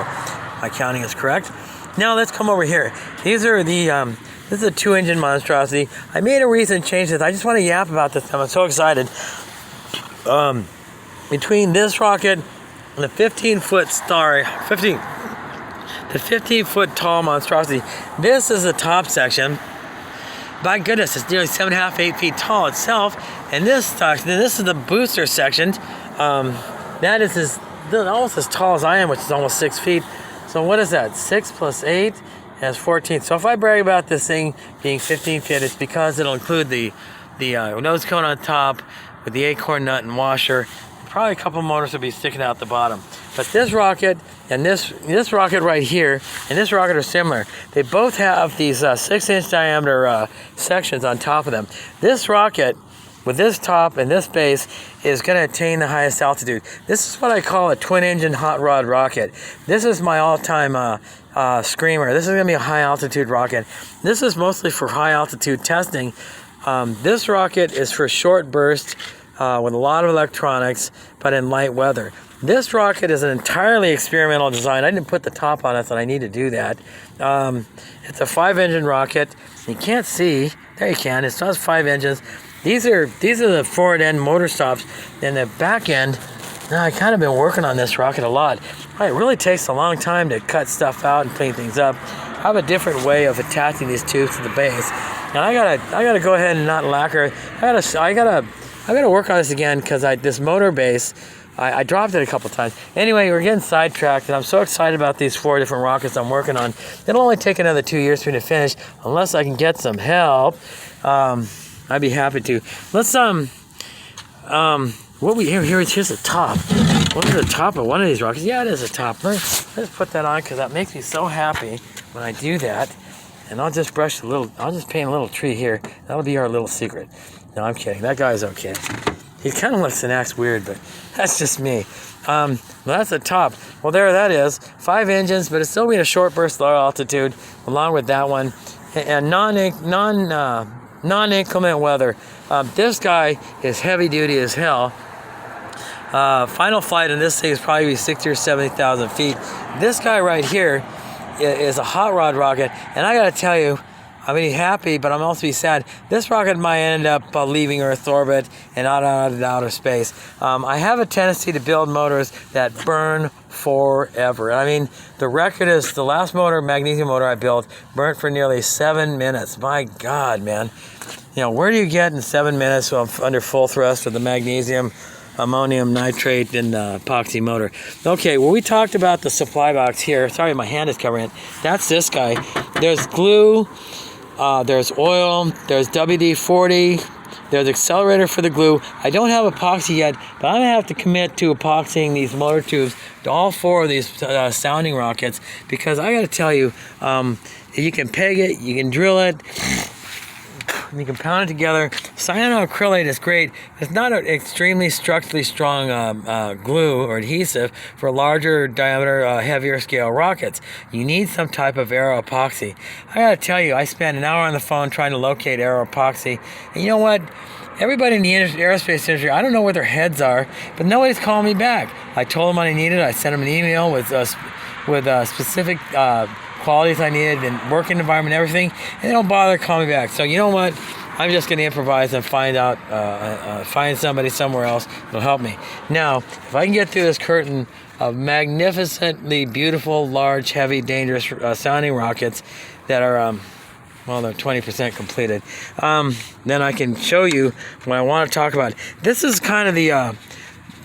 My counting is correct. Now let's come over here. These are the this is a 2-engine monstrosity. I made a recent change to this. I just want to yap about this. I'm so excited. Between this rocket and the 15-foot tall monstrosity, this is the top section. My goodness, it's nearly 7.5, 8 feet tall itself. And this is the booster section. That is almost as tall as I am, which is almost 6 feet. So what is that? 6 plus 8 has 14. So if I brag about this thing being 15 feet, it's because it'll include the nose cone on top with the acorn nut and washer. Probably a couple motors will be sticking out the bottom. But this rocket and this rocket right here and this rocket are similar. They both have these 6-inch diameter sections on top of them. This rocket with this top and this base is going to attain the highest altitude. This is what I call a twin-engine hot rod rocket. This is my all-time screamer. This is going to be a high-altitude rocket. This is mostly for high-altitude testing. This rocket is for short bursts with a lot of electronics, but in light weather. This rocket is an entirely experimental design. I didn't put the top on it, so I need to do that. It's a 5-engine rocket. You can't see. There you can. It still has 5 engines. These are the forward end motor stops. And the back end, now I kind of been working on this rocket a lot. It really takes a long time to cut stuff out and clean things up. I have a different way of attaching these tubes to the base. And I gotta go ahead and not lacquer. I gotta work on this again because this motor base, I dropped it a couple times. Anyway, we're getting sidetracked, and I'm so excited about these 4 different rockets I'm working on. It'll only take another 2 years for me to finish, unless I can get some help. I'd be happy to. Let's here's the top. What is the top of one of these rockets? Yeah, it is a top. Let's put that on because that makes me so happy when I do that. And I'll just paint a little tree here. That'll be our little secret. No, I'm kidding. That guy's okay. He kind of looks and acts weird, but that's just me. Well, that's the top. Well, there that is. 5 engines, but it's still being a short burst, low altitude, along with that one. And non-inclement weather. This guy is heavy duty as hell. Final flight in this thing is probably be 60 or 70,000 feet. This guy right here is a hot rod rocket, and I gotta tell you, I'm really happy, but I'm also be sad. This rocket might end up leaving Earth's orbit and out into outer space. I have a tendency to build motors that burn forever. I mean, the record is the last magnesium motor I built, burnt for nearly 7 minutes. My God, man. You know, where do you get in 7 minutes under full thrust with the magnesium, ammonium nitrate, and epoxy motor? Okay, well, we talked about the supply box here. Sorry, my hand is covering it. That's this guy. There's glue. There's oil, there's WD-40, there's accelerator for the glue. I don't have epoxy yet, but I'm going to have to commit to epoxying these motor tubes to all 4 of these sounding rockets, because I got to tell you, you can peg it, you can drill it, You can pound it together. Cyanoacrylate is great. It's not an extremely structurally strong glue or adhesive for larger diameter, heavier scale rockets. You need some type of aero epoxy. I gotta tell you, I spent an hour on the phone trying to locate aero epoxy. And you know what? Everybody in the aerospace industry, I don't know where their heads are, but nobody's calling me back. I told them what I needed. I sent them an email with specific qualities I needed and working environment, everything, and they don't bother calling me back. So you know what? I'm just going to improvise and find somebody somewhere else that'll help me. Now, if I can get through this curtain of magnificently beautiful, large, heavy, dangerous sounding rockets that are, well, they're 20% completed, then I can show you what I want to talk about. This is kind of the,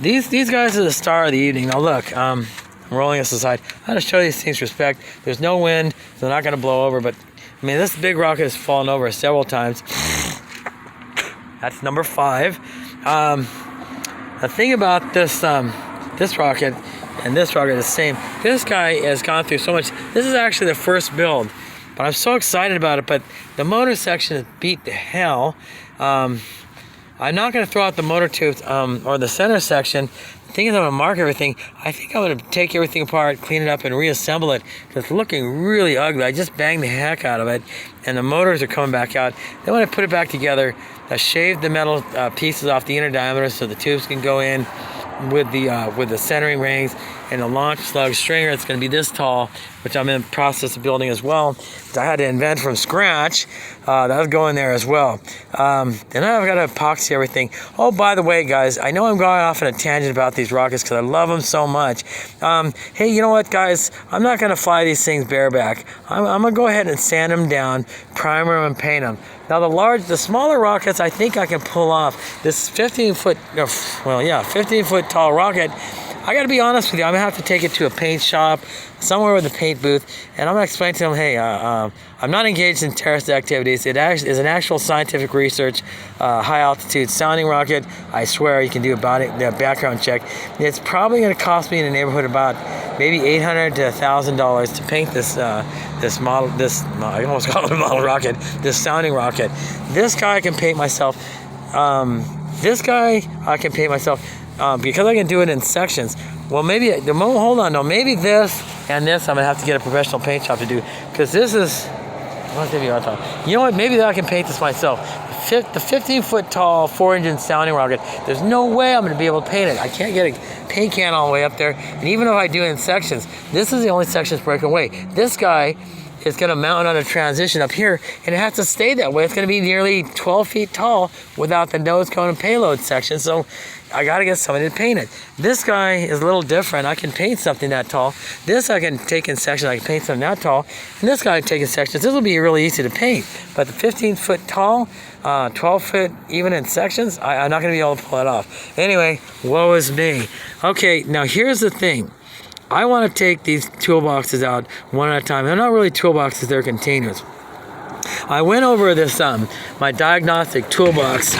these guys are the star of the evening. Now look, I'm rolling this aside. I gotta show these things respect. There's no wind, so they're not gonna blow over, but I mean, this big rocket has fallen over several times. That's number 5. The thing about this this rocket and this rocket is the same. This guy has gone through so much. This is actually the first build, but I'm so excited about it. But the motor section is beat to hell. I'm not going to throw out the motor tubes or the center section. The thing is, I'm going to mark everything. I think I'm going to take everything apart, clean it up, and reassemble it. It's looking really ugly. I just banged the heck out of it, and the motors are coming back out. Then when I put it back together, I shaved the metal pieces off the inner diameter so the tubes can go in with the centering rings and the launch slug stringer. It's going to be this tall, which I'm in the process of building as well. I had to invent from scratch. That'll go in there as well. Then I've got to epoxy everything. Oh, by the way, guys, I know I'm going off on a tangent about these rockets because I love them so much. Hey, you know what, guys? I'm not going to fly these things bareback. I'm going to go ahead and sand them down, primer them, and paint them. Now the smaller rockets, I think I can pull off. This 15-foot tall rocket, I got to be honest with you, I'm going to have to take it to a paint shop, somewhere with a paint booth, and I'm going to explain to them, hey, I'm not engaged in terrorist activities. It is an actual scientific research, high-altitude sounding rocket. I swear you can do a background check. It's probably going to cost me in the neighborhood about maybe $800 to $1,000 to paint this model. I almost call it a model rocket. This sounding rocket. This guy I can paint myself. Because I can do it in sections. Well, maybe, hold on, no, maybe this and this I'm going to have to get a professional paint shop to do, because this is, you know what, maybe I can paint this myself. The 15-foot tall, 4-engine sounding rocket, there's no way I'm going to be able to paint it. I can't get a paint can all the way up there, and even if I do it in sections, this is the only section that's breaking away. This guy is going to mount on a transition up here, and it has to stay that way. It's going to be nearly 12 feet tall without the nose cone and payload section, so I got to get somebody to paint it. This guy is a little different. I can paint something that tall. This I can take in sections. I can paint something that tall, and this guy I can take in sections. This will be really easy to paint, but the 15-foot tall, 12-foot even in sections, I'm not going to be able to pull it off. Anyway, woe is me. Okay, now here's the thing. I want to take these toolboxes out one at a time. They're not really toolboxes, they're containers. I went over this, my diagnostic toolbox,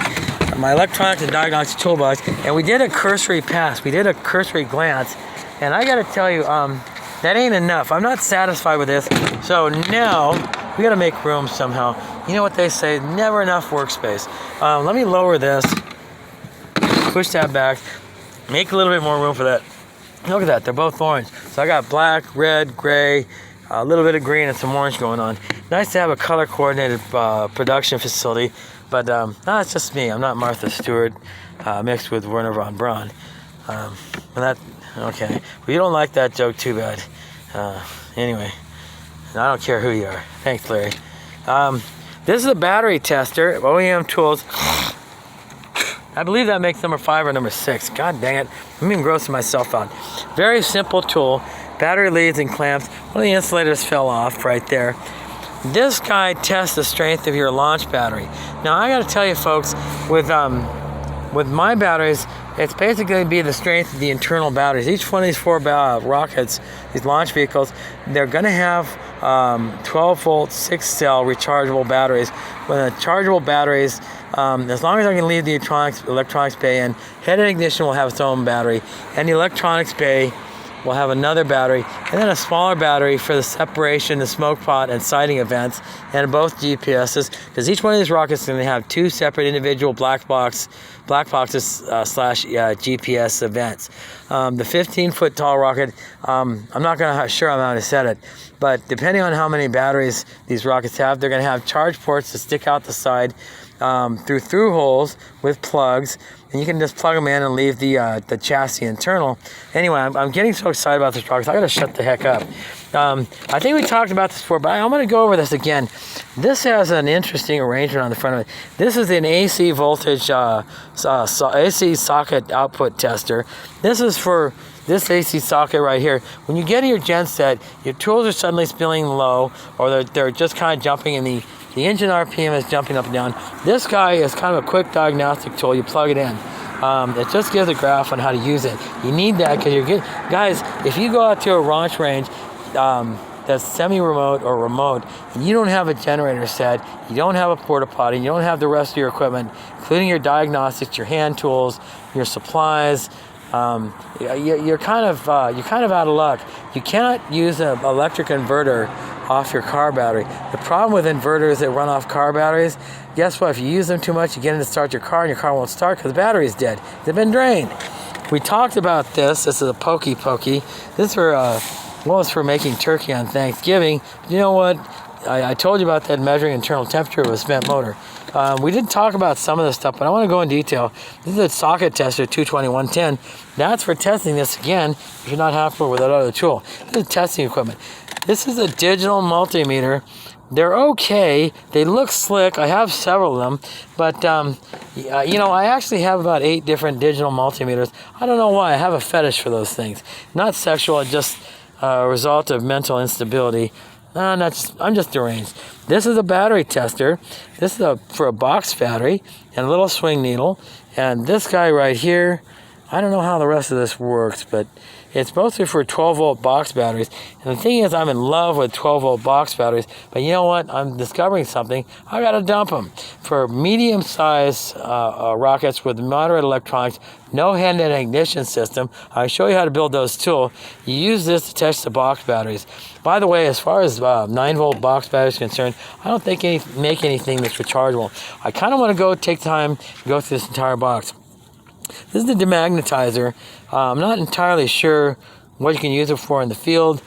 my electronics and diagnostic toolbox, and we did a cursory pass. We did a cursory glance, and I got to tell you, that ain't enough. I'm not satisfied with this. So now we got to make room somehow. You know what they say, never enough workspace. Let me lower this, push that back, make a little bit more room for that. Look at that, they're both orange. So I got black, red, gray, a little bit of green, and some orange going on. Nice to have a color-coordinated production facility, but no, it's just me. I'm not Martha Stewart mixed with Werner von Braun. Okay. Well, you don't like that joke, too bad. Anyway, I don't care who you are. Thanks, Larry. This is a battery tester, OEM Tools. I believe that makes number 5 or number 6. God dang it. I'm even grossing myself out. Very simple tool. Battery leads and clamps. One of the insulators fell off right there. This guy tests the strength of your launch battery. Now, I got to tell you, folks, with my batteries, it's basically going to be the strength of the internal batteries. Each one of these 4 rockets, these launch vehicles, they're going to have 12-volt, 6-cell rechargeable batteries. With the chargeable batteries, as long as I can leave the electronics bay in, head and ignition will have its own battery, and the electronics bay we'll have another battery, and then a smaller battery for the separation, the smoke pot, and sighting events, and both GPSs, because each one of these rockets is going to have 2 separate individual black boxes slash GPS events. The 15-foot tall rocket, I'm not sure on how to set it, but depending on how many batteries these rockets have, they're going to have charge ports that stick out the side through holes with plugs, and you can just plug them in and leave the chassis internal. Anyway, I'm getting so excited about this rocket, I got to shut the heck up. I think we talked about this before, but I'm going to go over this again. This has an interesting arrangement on the front of it. This is an AC voltage, AC socket output tester. This is for this AC socket right here. When you get to your gen set, your tools are suddenly spinning low, or they're just kind of jumping, and the engine RPM is jumping up and down. This guy is kind of a quick diagnostic tool. You plug it in. It just gives a graph on how to use it. You need that because you're getting, guys, if you go out to a launch range that's semi-remote or remote, and you don't have a generator set, you don't have a porta potty, you don't have the rest of your equipment, including your diagnostics, your hand tools, your supplies, you're kind of out of luck. You cannot use an electric inverter off your car battery. The problem with inverters that run off car batteries, guess what? If you use them too much, you get in to start your car, and your car won't start because the battery is dead. They've been drained. We talked about this. This is a pokey. This is for it's for making turkey on Thanksgiving. You know what? I told you about that measuring internal temperature of a spent motor. We did talk about some of this stuff, but I want to go in detail. This is a socket tester, 22110. That's for testing this again if you're not happy with that other tool. This is testing equipment. This is a digital multimeter. They're okay. They look slick. I have several of them, but I actually have about 8 different digital multimeters. I don't know why. I have a fetish for those things. Not sexual, just a result of mental instability. I'm just deranged. This is a battery tester. This is for a box battery and a little swing needle. And this guy right here, I don't know how the rest of this works, but it's mostly for 12-volt box batteries. And the thing is, I'm in love with 12-volt box batteries. But you know what? I'm discovering something. I got to dump them. For medium-sized rockets with moderate electronics, no hand-in ignition system, I'll show you how to build those too. You use this to test the box batteries. By the way, as far as 9-volt box batteries are concerned, I don't think make anything that's rechargeable. I kind of want to take time to go through this entire box. This is the demagnetizer. I'm not entirely sure what you can use it for in the field,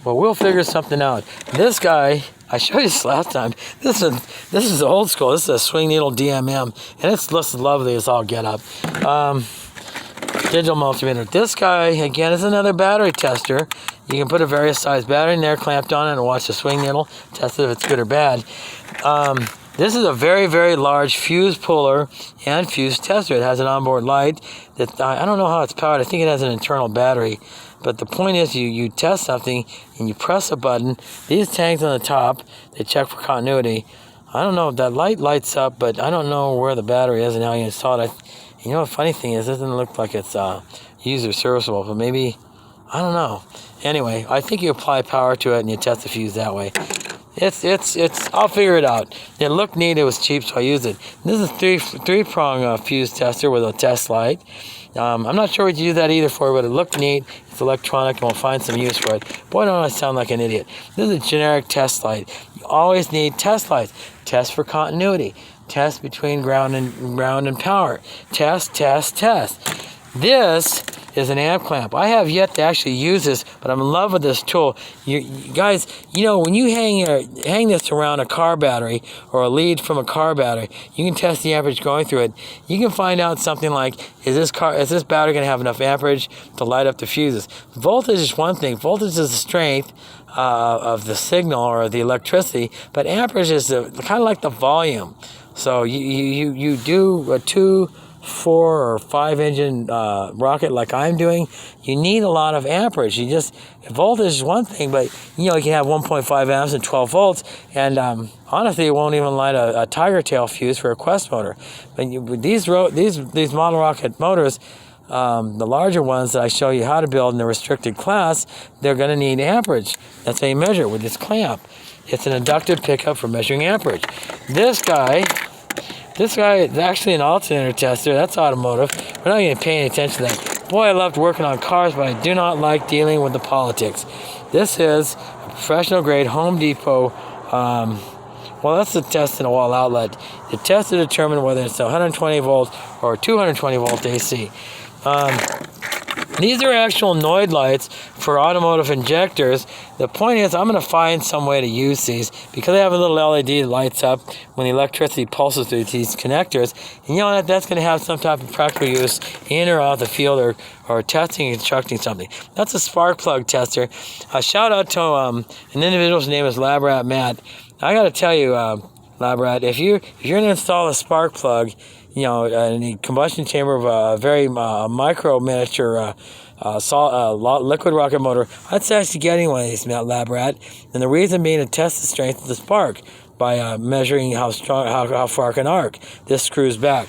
but we'll figure something out. This guy, I showed you this last time. This is old school. This is a swing needle DMM, and it's just lovely as all get up. Digital multimeter. This guy, again, is another battery tester. You can put a various size battery in there, clamped on it, and watch the swing needle, test it if it's good or bad. This is a very, very large fuse puller and fuse tester. It has an onboard light. That I don't know how it's powered. I think it has an internal battery. But the point is, you test something and you press a button. These tanks on the top, they check for continuity. I don't know if that light lights up, but I don't know where the battery is and how you install it. You know, the funny thing is, it doesn't look like it's user serviceable, but maybe, I don't know. Anyway, I think you apply power to it and you test the fuse that way. I'll figure it out. It looked neat, it was cheap, so I used it. This is a three-prong fuse tester with a test light. I'm not sure what you use that either for, but it looked neat. It's electronic, and we'll find some use for it. Boy, don't I sound like an idiot. This is a generic test light. You always need test lights. Test for continuity. Test between ground and power. Test. This is an amp clamp. I have yet to actually use this, but I'm in love with this tool. You guys, when you hang this around a car battery or a lead from a car battery, you can test the amperage going through it. You can find out something like, is this battery going to have enough amperage to light up the fuses? Voltage is one thing. Voltage is the strength of the signal or the electricity, but amperage is kind of like the volume. So you do a 2, 4, or 5 engine rocket like I'm doing, you need a lot of amperage. Voltage is one thing, but you can have 1.5 amps and 12 volts, and honestly, it won't even light a tiger tail fuse for a Quest motor. But with these model rocket motors, the larger ones that I show you how to build in the restricted class, they're going to need amperage. That's how you measure it with this clamp. It's an inductive pickup for measuring amperage. This guy is actually an alternator tester. That's automotive. We're not even paying attention to that. Boy, I loved working on cars, but I do not like dealing with the politics. This is a professional grade Home Depot. Well, that's the test in a wall outlet. The test to determine whether it's 120 volts or 220 volt AC. These are actual Noid lights for automotive injectors. The point is, I'm going to find some way to use these because they have a little LED that lights up when the electricity pulses through these connectors. And you know that's going to have some type of practical use in or out of the field or testing and constructing something. That's a spark plug tester. A shout out to an individual's name is Labrat Matt. I got to tell you, Labrat, if you're going to install a spark plug, in the combustion chamber of a very micro miniature liquid rocket motor, I'd suggest getting one of these, Lab Rat. And the reason being to test the strength of the spark by measuring how far it can arc. This screws back.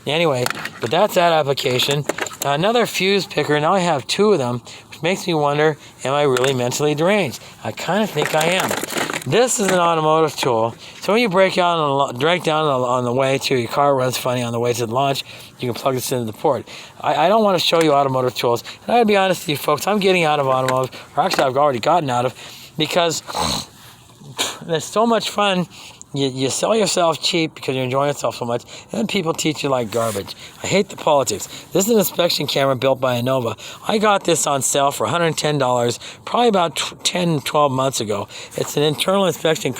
Anyway, but that's that application. Another fuse picker. Now I have two of them, which makes me wonder, am I really mentally deranged? I kind of think I am. This is an automotive tool. So when you break down on the way to your car runs funny on the way to the launch, you can plug this into the port. I don't want to show you automotive tools. And I gotta be honest with you folks, I'm getting out of automotive, or actually I've already gotten out of, because there's so much fun. You sell yourself cheap because you're enjoying yourself so much, and then people teach you like garbage. I hate the politics. This is an inspection camera built by Innova. I got this on sale for $110, probably about 12 months ago. It's an internal inspection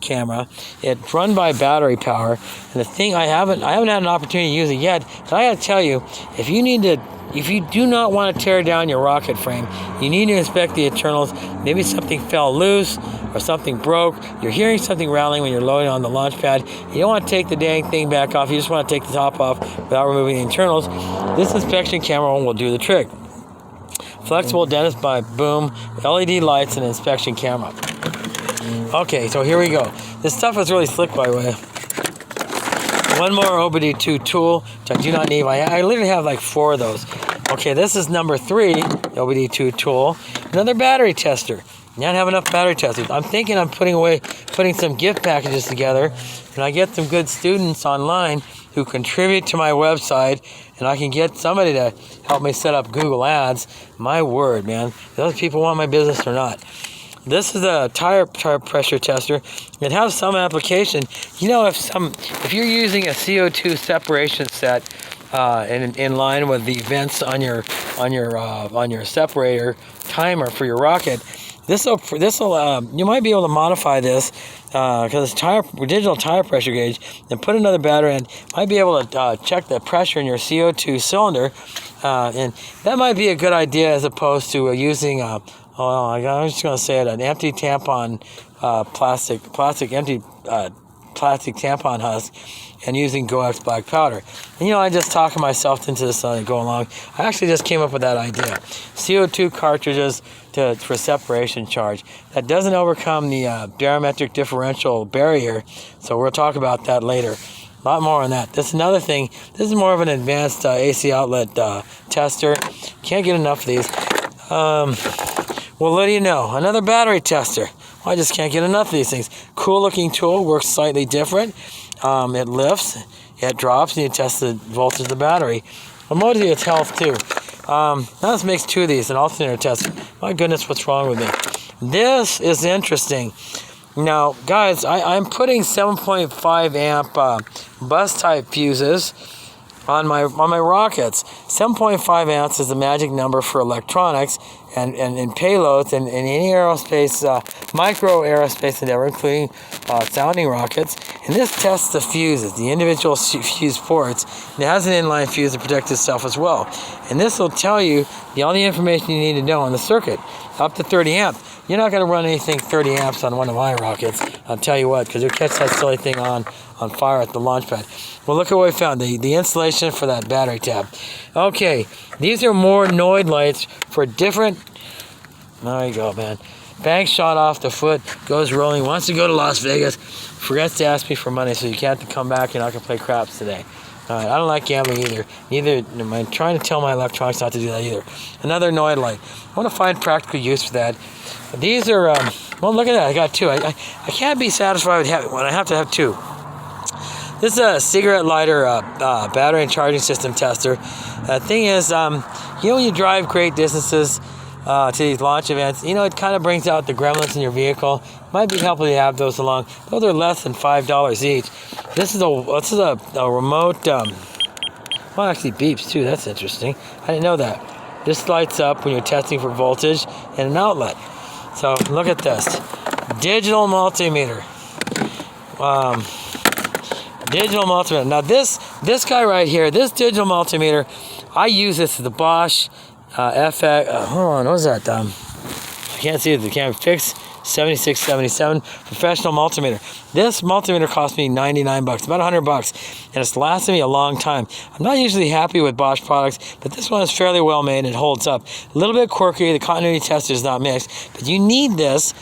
camera. It's run by battery power, and the thing I haven't had an opportunity to use it yet. But I got to tell you, if you do not want to tear down your rocket frame, you need to inspect the internals. Maybe something fell loose or something broke. You're hearing something rattling when you're loading on the launch pad. You don't want to take the dang thing back off. You just want to take the top off without removing the internals. This inspection camera will do the trick. Flexible dentist by Boom, LED lights and inspection camera. Okay, so here we go. This stuff is really slick, by the way. One more OBD2 tool, which I do not need. I literally have like 4 of those. Okay, this is number 3 OBD2 tool. Another battery tester. I don't have enough battery testers. I'm thinking I'm putting some gift packages together, and I get some good students online who contribute to my website, and I can get somebody to help me set up Google Ads. My word, man. Those people want my business or not. This is a tire pressure tester. It has some application. If you're using a CO2 separation set in line with the vents on your separator timer for your rocket, you might be able to modify this because it's digital tire pressure gauge, and put another battery in. Might be able to check the pressure in your CO2 cylinder, and that might be a good idea as opposed to using I'm just going to say it, an empty tampon, empty plastic tampon husk, and using Go-X black powder. And I just talked myself into this go along. I actually just came up with that idea. CO2 cartridges for separation charge. That doesn't overcome the barometric differential barrier, so we'll talk about that later. A lot more on that. This is another thing. This is more of an advanced AC outlet tester. Can't get enough of these. Well, what do you know? Another battery tester. Well, I just can't get enough of these things. Cool looking tool, works slightly different. It lifts, it drops, and you test the voltage of the battery. Well, mostly it's health too. Now let's make 2 of these, an alternator test. My goodness, what's wrong with me? This is interesting. Now, guys, I'm putting 7.5 amp bus type fuses on my rockets. 7.5 amps is the magic number for electronics and payloads and any aerospace, micro aerospace endeavor, including sounding rockets. And this tests the fuses, the individual fuse ports. And it has an inline fuse to protect itself as well. And this will tell you all the information you need to know on the circuit, up to 30 amp. You're not going to run anything 30 amps on one of my rockets. I'll tell you what, because you'll catch that silly thing on fire at the launch pad. Well, look at what we found, the insulation for that battery tab. Okay, these are more Noid lights for different... There you go, man. Bang shot off the foot, goes rolling, wants to go to Las Vegas, forgets to ask me for money, so you can't come back, you're not going to play craps today. All right, I don't like gambling either. Neither am I trying to tell my electronics not to do that either. Another Noid light. I want to find practical use for that. These are, well, look at that. I got 2. I can't be satisfied with having one. I have to have 2. This is a cigarette lighter battery and charging system tester. The thing is, when you drive great distances to these launch events, it kind of brings out the gremlins in your vehicle. Might be helpful to have those along. Those are less than $5 each. This is a remote. Well, actually beeps too. That's interesting. I didn't know that. This lights up when you're testing for voltage and an outlet. So look at this. Digital multimeter. Digital multimeter. Now this guy right here, this digital multimeter, I use this as the Bosch FX. Hold on, what was that? I can't see it. The camera. Fix 7677 professional multimeter. This multimeter cost me $99, about $100, and it's lasted me a long time. I'm not usually happy with Bosch products, but this one is fairly well made and it holds up. A little bit quirky. The continuity tester is not mixed, but you need this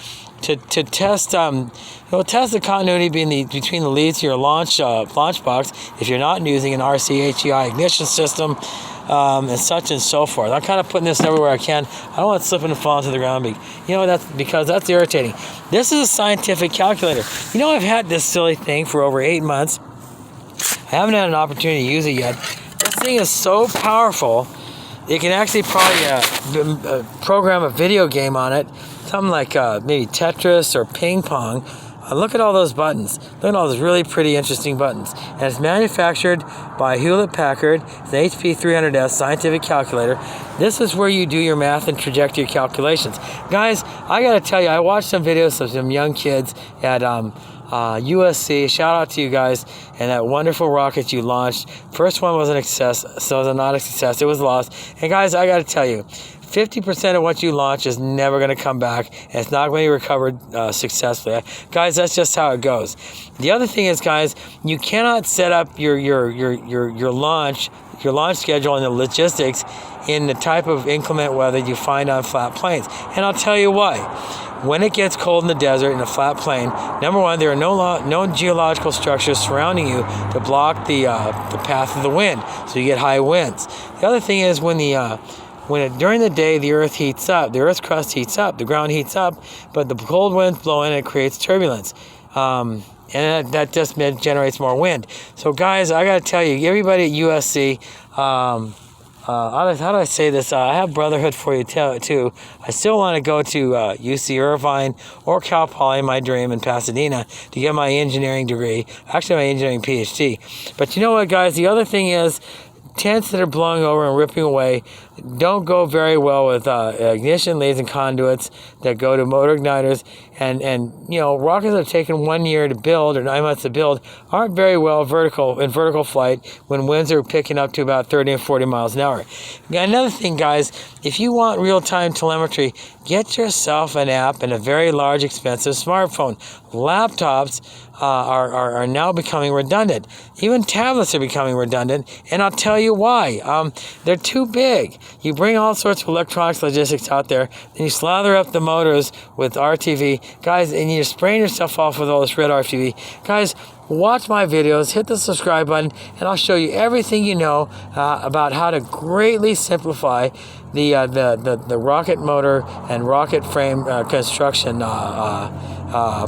to test. Test the continuity between the leads to your launch box if you're not using an RCHEI ignition system. And such and so forth. I'm kind of putting this everywhere I can. I don't want it slipping and falling to the ground. That's irritating. This is a scientific calculator. I've had this silly thing for over 8 months. I haven't had an opportunity to use it yet. This thing is so powerful, it can actually probably program a video game on it. Something like maybe Tetris or ping pong. Look at all those buttons. Look at all those really pretty, interesting buttons. And it's manufactured by Hewlett-Packard. It's an HP 300S scientific calculator. This is where you do your math and trajectory calculations. Guys, I got to tell you, I watched some videos of some young kids at USC. Shout out to you guys and that wonderful rocket you launched. First one wasn't a success, so it was not a success. It was lost. And guys, I got to tell you, 50% of what you launch is never going to come back, and it's not going to be recovered successfully. Guys, that's just how it goes. The other thing is, guys, you cannot set up your launch schedule and the logistics in the type of inclement weather you find on flat plains. And I'll tell you why. When it gets cold in the desert in a flat plain, number one, there are no geological structures surrounding you to block the path of the wind, so you get high winds. The other thing is during the day, the earth heats up, the earth's crust heats up, the ground heats up, but the cold winds blow in and it creates turbulence. And that just generates more wind. So guys, I got to tell you, everybody at USC, how do I say this? I have brotherhood for you too. I still want to go to UC Irvine or Cal Poly, my dream, in Pasadena, to get my engineering degree, actually my engineering PhD. But you know what, guys? The other thing is, tents that are blowing over and ripping away don't go very well with ignition leads and conduits that go to motor igniters. And rockets that have taken 1 year to build or 9 months to build aren't very well in vertical flight when winds are picking up to about 30 and 40 miles an hour. Another thing, guys, if you want real-time telemetry, get yourself an app and a very large, expensive smartphone. Laptops are now becoming redundant. Even tablets are becoming redundant, and I'll tell you why. They're too big. You bring all sorts of electronics logistics out there, and you slather up the motors with RTV. Guys, and you're spraying yourself off with all this red RTV. Guys, watch my videos, hit the subscribe button, and I'll show you everything you know about how to greatly simplify the rocket motor and rocket frame construction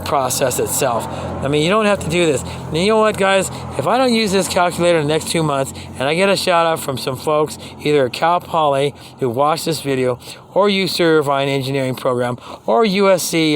process itself. I mean, you don't have to do this. And you know what, guys? If I don't use this calculator in the next 2 months, and I get a shout out from some folks, either at Cal Poly who watched this video, or UC Irvine Engineering Program, or USC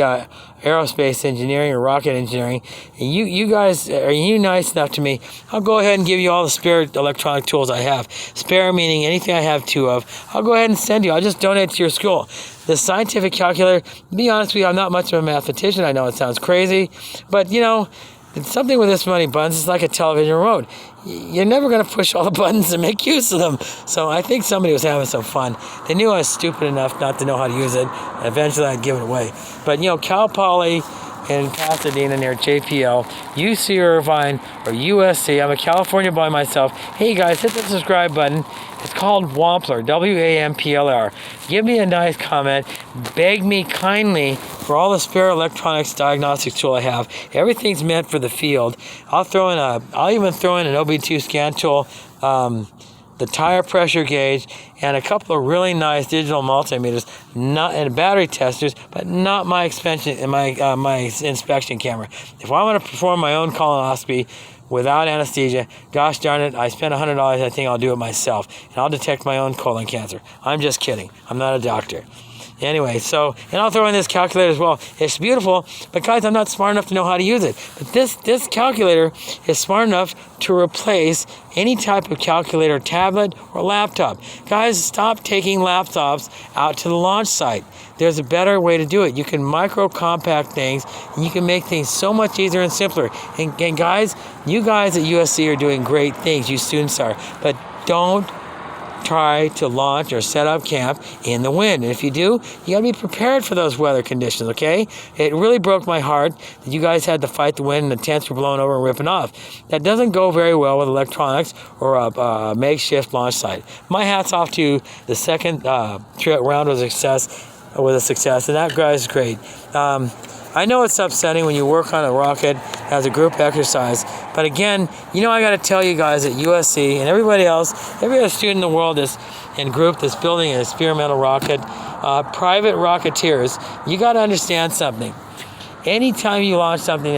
Aerospace Engineering or Rocket Engineering, and you guys are nice enough to me, I'll go ahead and give you all the spare electronic tools I have. Spare meaning anything I have two of. I'll go ahead and send you. I'll just donate to your school. The scientific calculator, to be honest with you, I'm not much of a mathematician. I know it sounds crazy, but it's something with this many buttons. It's like a television remote. You're never going to push all the buttons and make use of them. So I think somebody was having some fun. They knew I was stupid enough not to know how to use it. Eventually, I'd give it away. But, Cal Poly in Pasadena near JPL, UC Irvine, or USC. I'm a California boy myself. Hey, guys, hit the subscribe button. It's called Wampler, WAMPLR. Give me a nice comment. Beg me kindly for all the spare electronics diagnostics tool I have. Everything's meant for the field. I'll even throw in an OB2 scan tool, the tire pressure gauge, and a couple of really nice digital multimeters, and battery testers, but not my inspection camera. If I want to perform my own colonoscopy without anesthesia. Gosh darn it, I spent $100. I think I'll do it myself, and I'll detect my own colon cancer. I'm just kidding. I'm not a doctor. Anyway, so, and I'll throw in this calculator as well. It's beautiful, but guys, I'm not smart enough to know how to use it. But this calculator is smart enough to replace any type of calculator, tablet, or laptop. Guys, stop taking laptops out to the launch site. There's a better way to do it. You can micro-compact things, and you can make things so much easier and simpler. And guys, you guys at USC are doing great things. You students are. But don't try to launch or set up camp in the wind. And if you do, you got to be prepared for those weather conditions, okay? It really broke my heart that you guys had to fight the wind and the tents were blowing over and ripping off. That doesn't go very well with electronics or a makeshift launch site. My hat's off to you. The second round was a success, and that guy's great. I know it's upsetting when you work on a rocket as a group exercise, but again, I got to tell you guys at USC and everybody else, every other student in the world and group that's building an experimental rocket, private rocketeers, you got to understand something. Anytime you launch something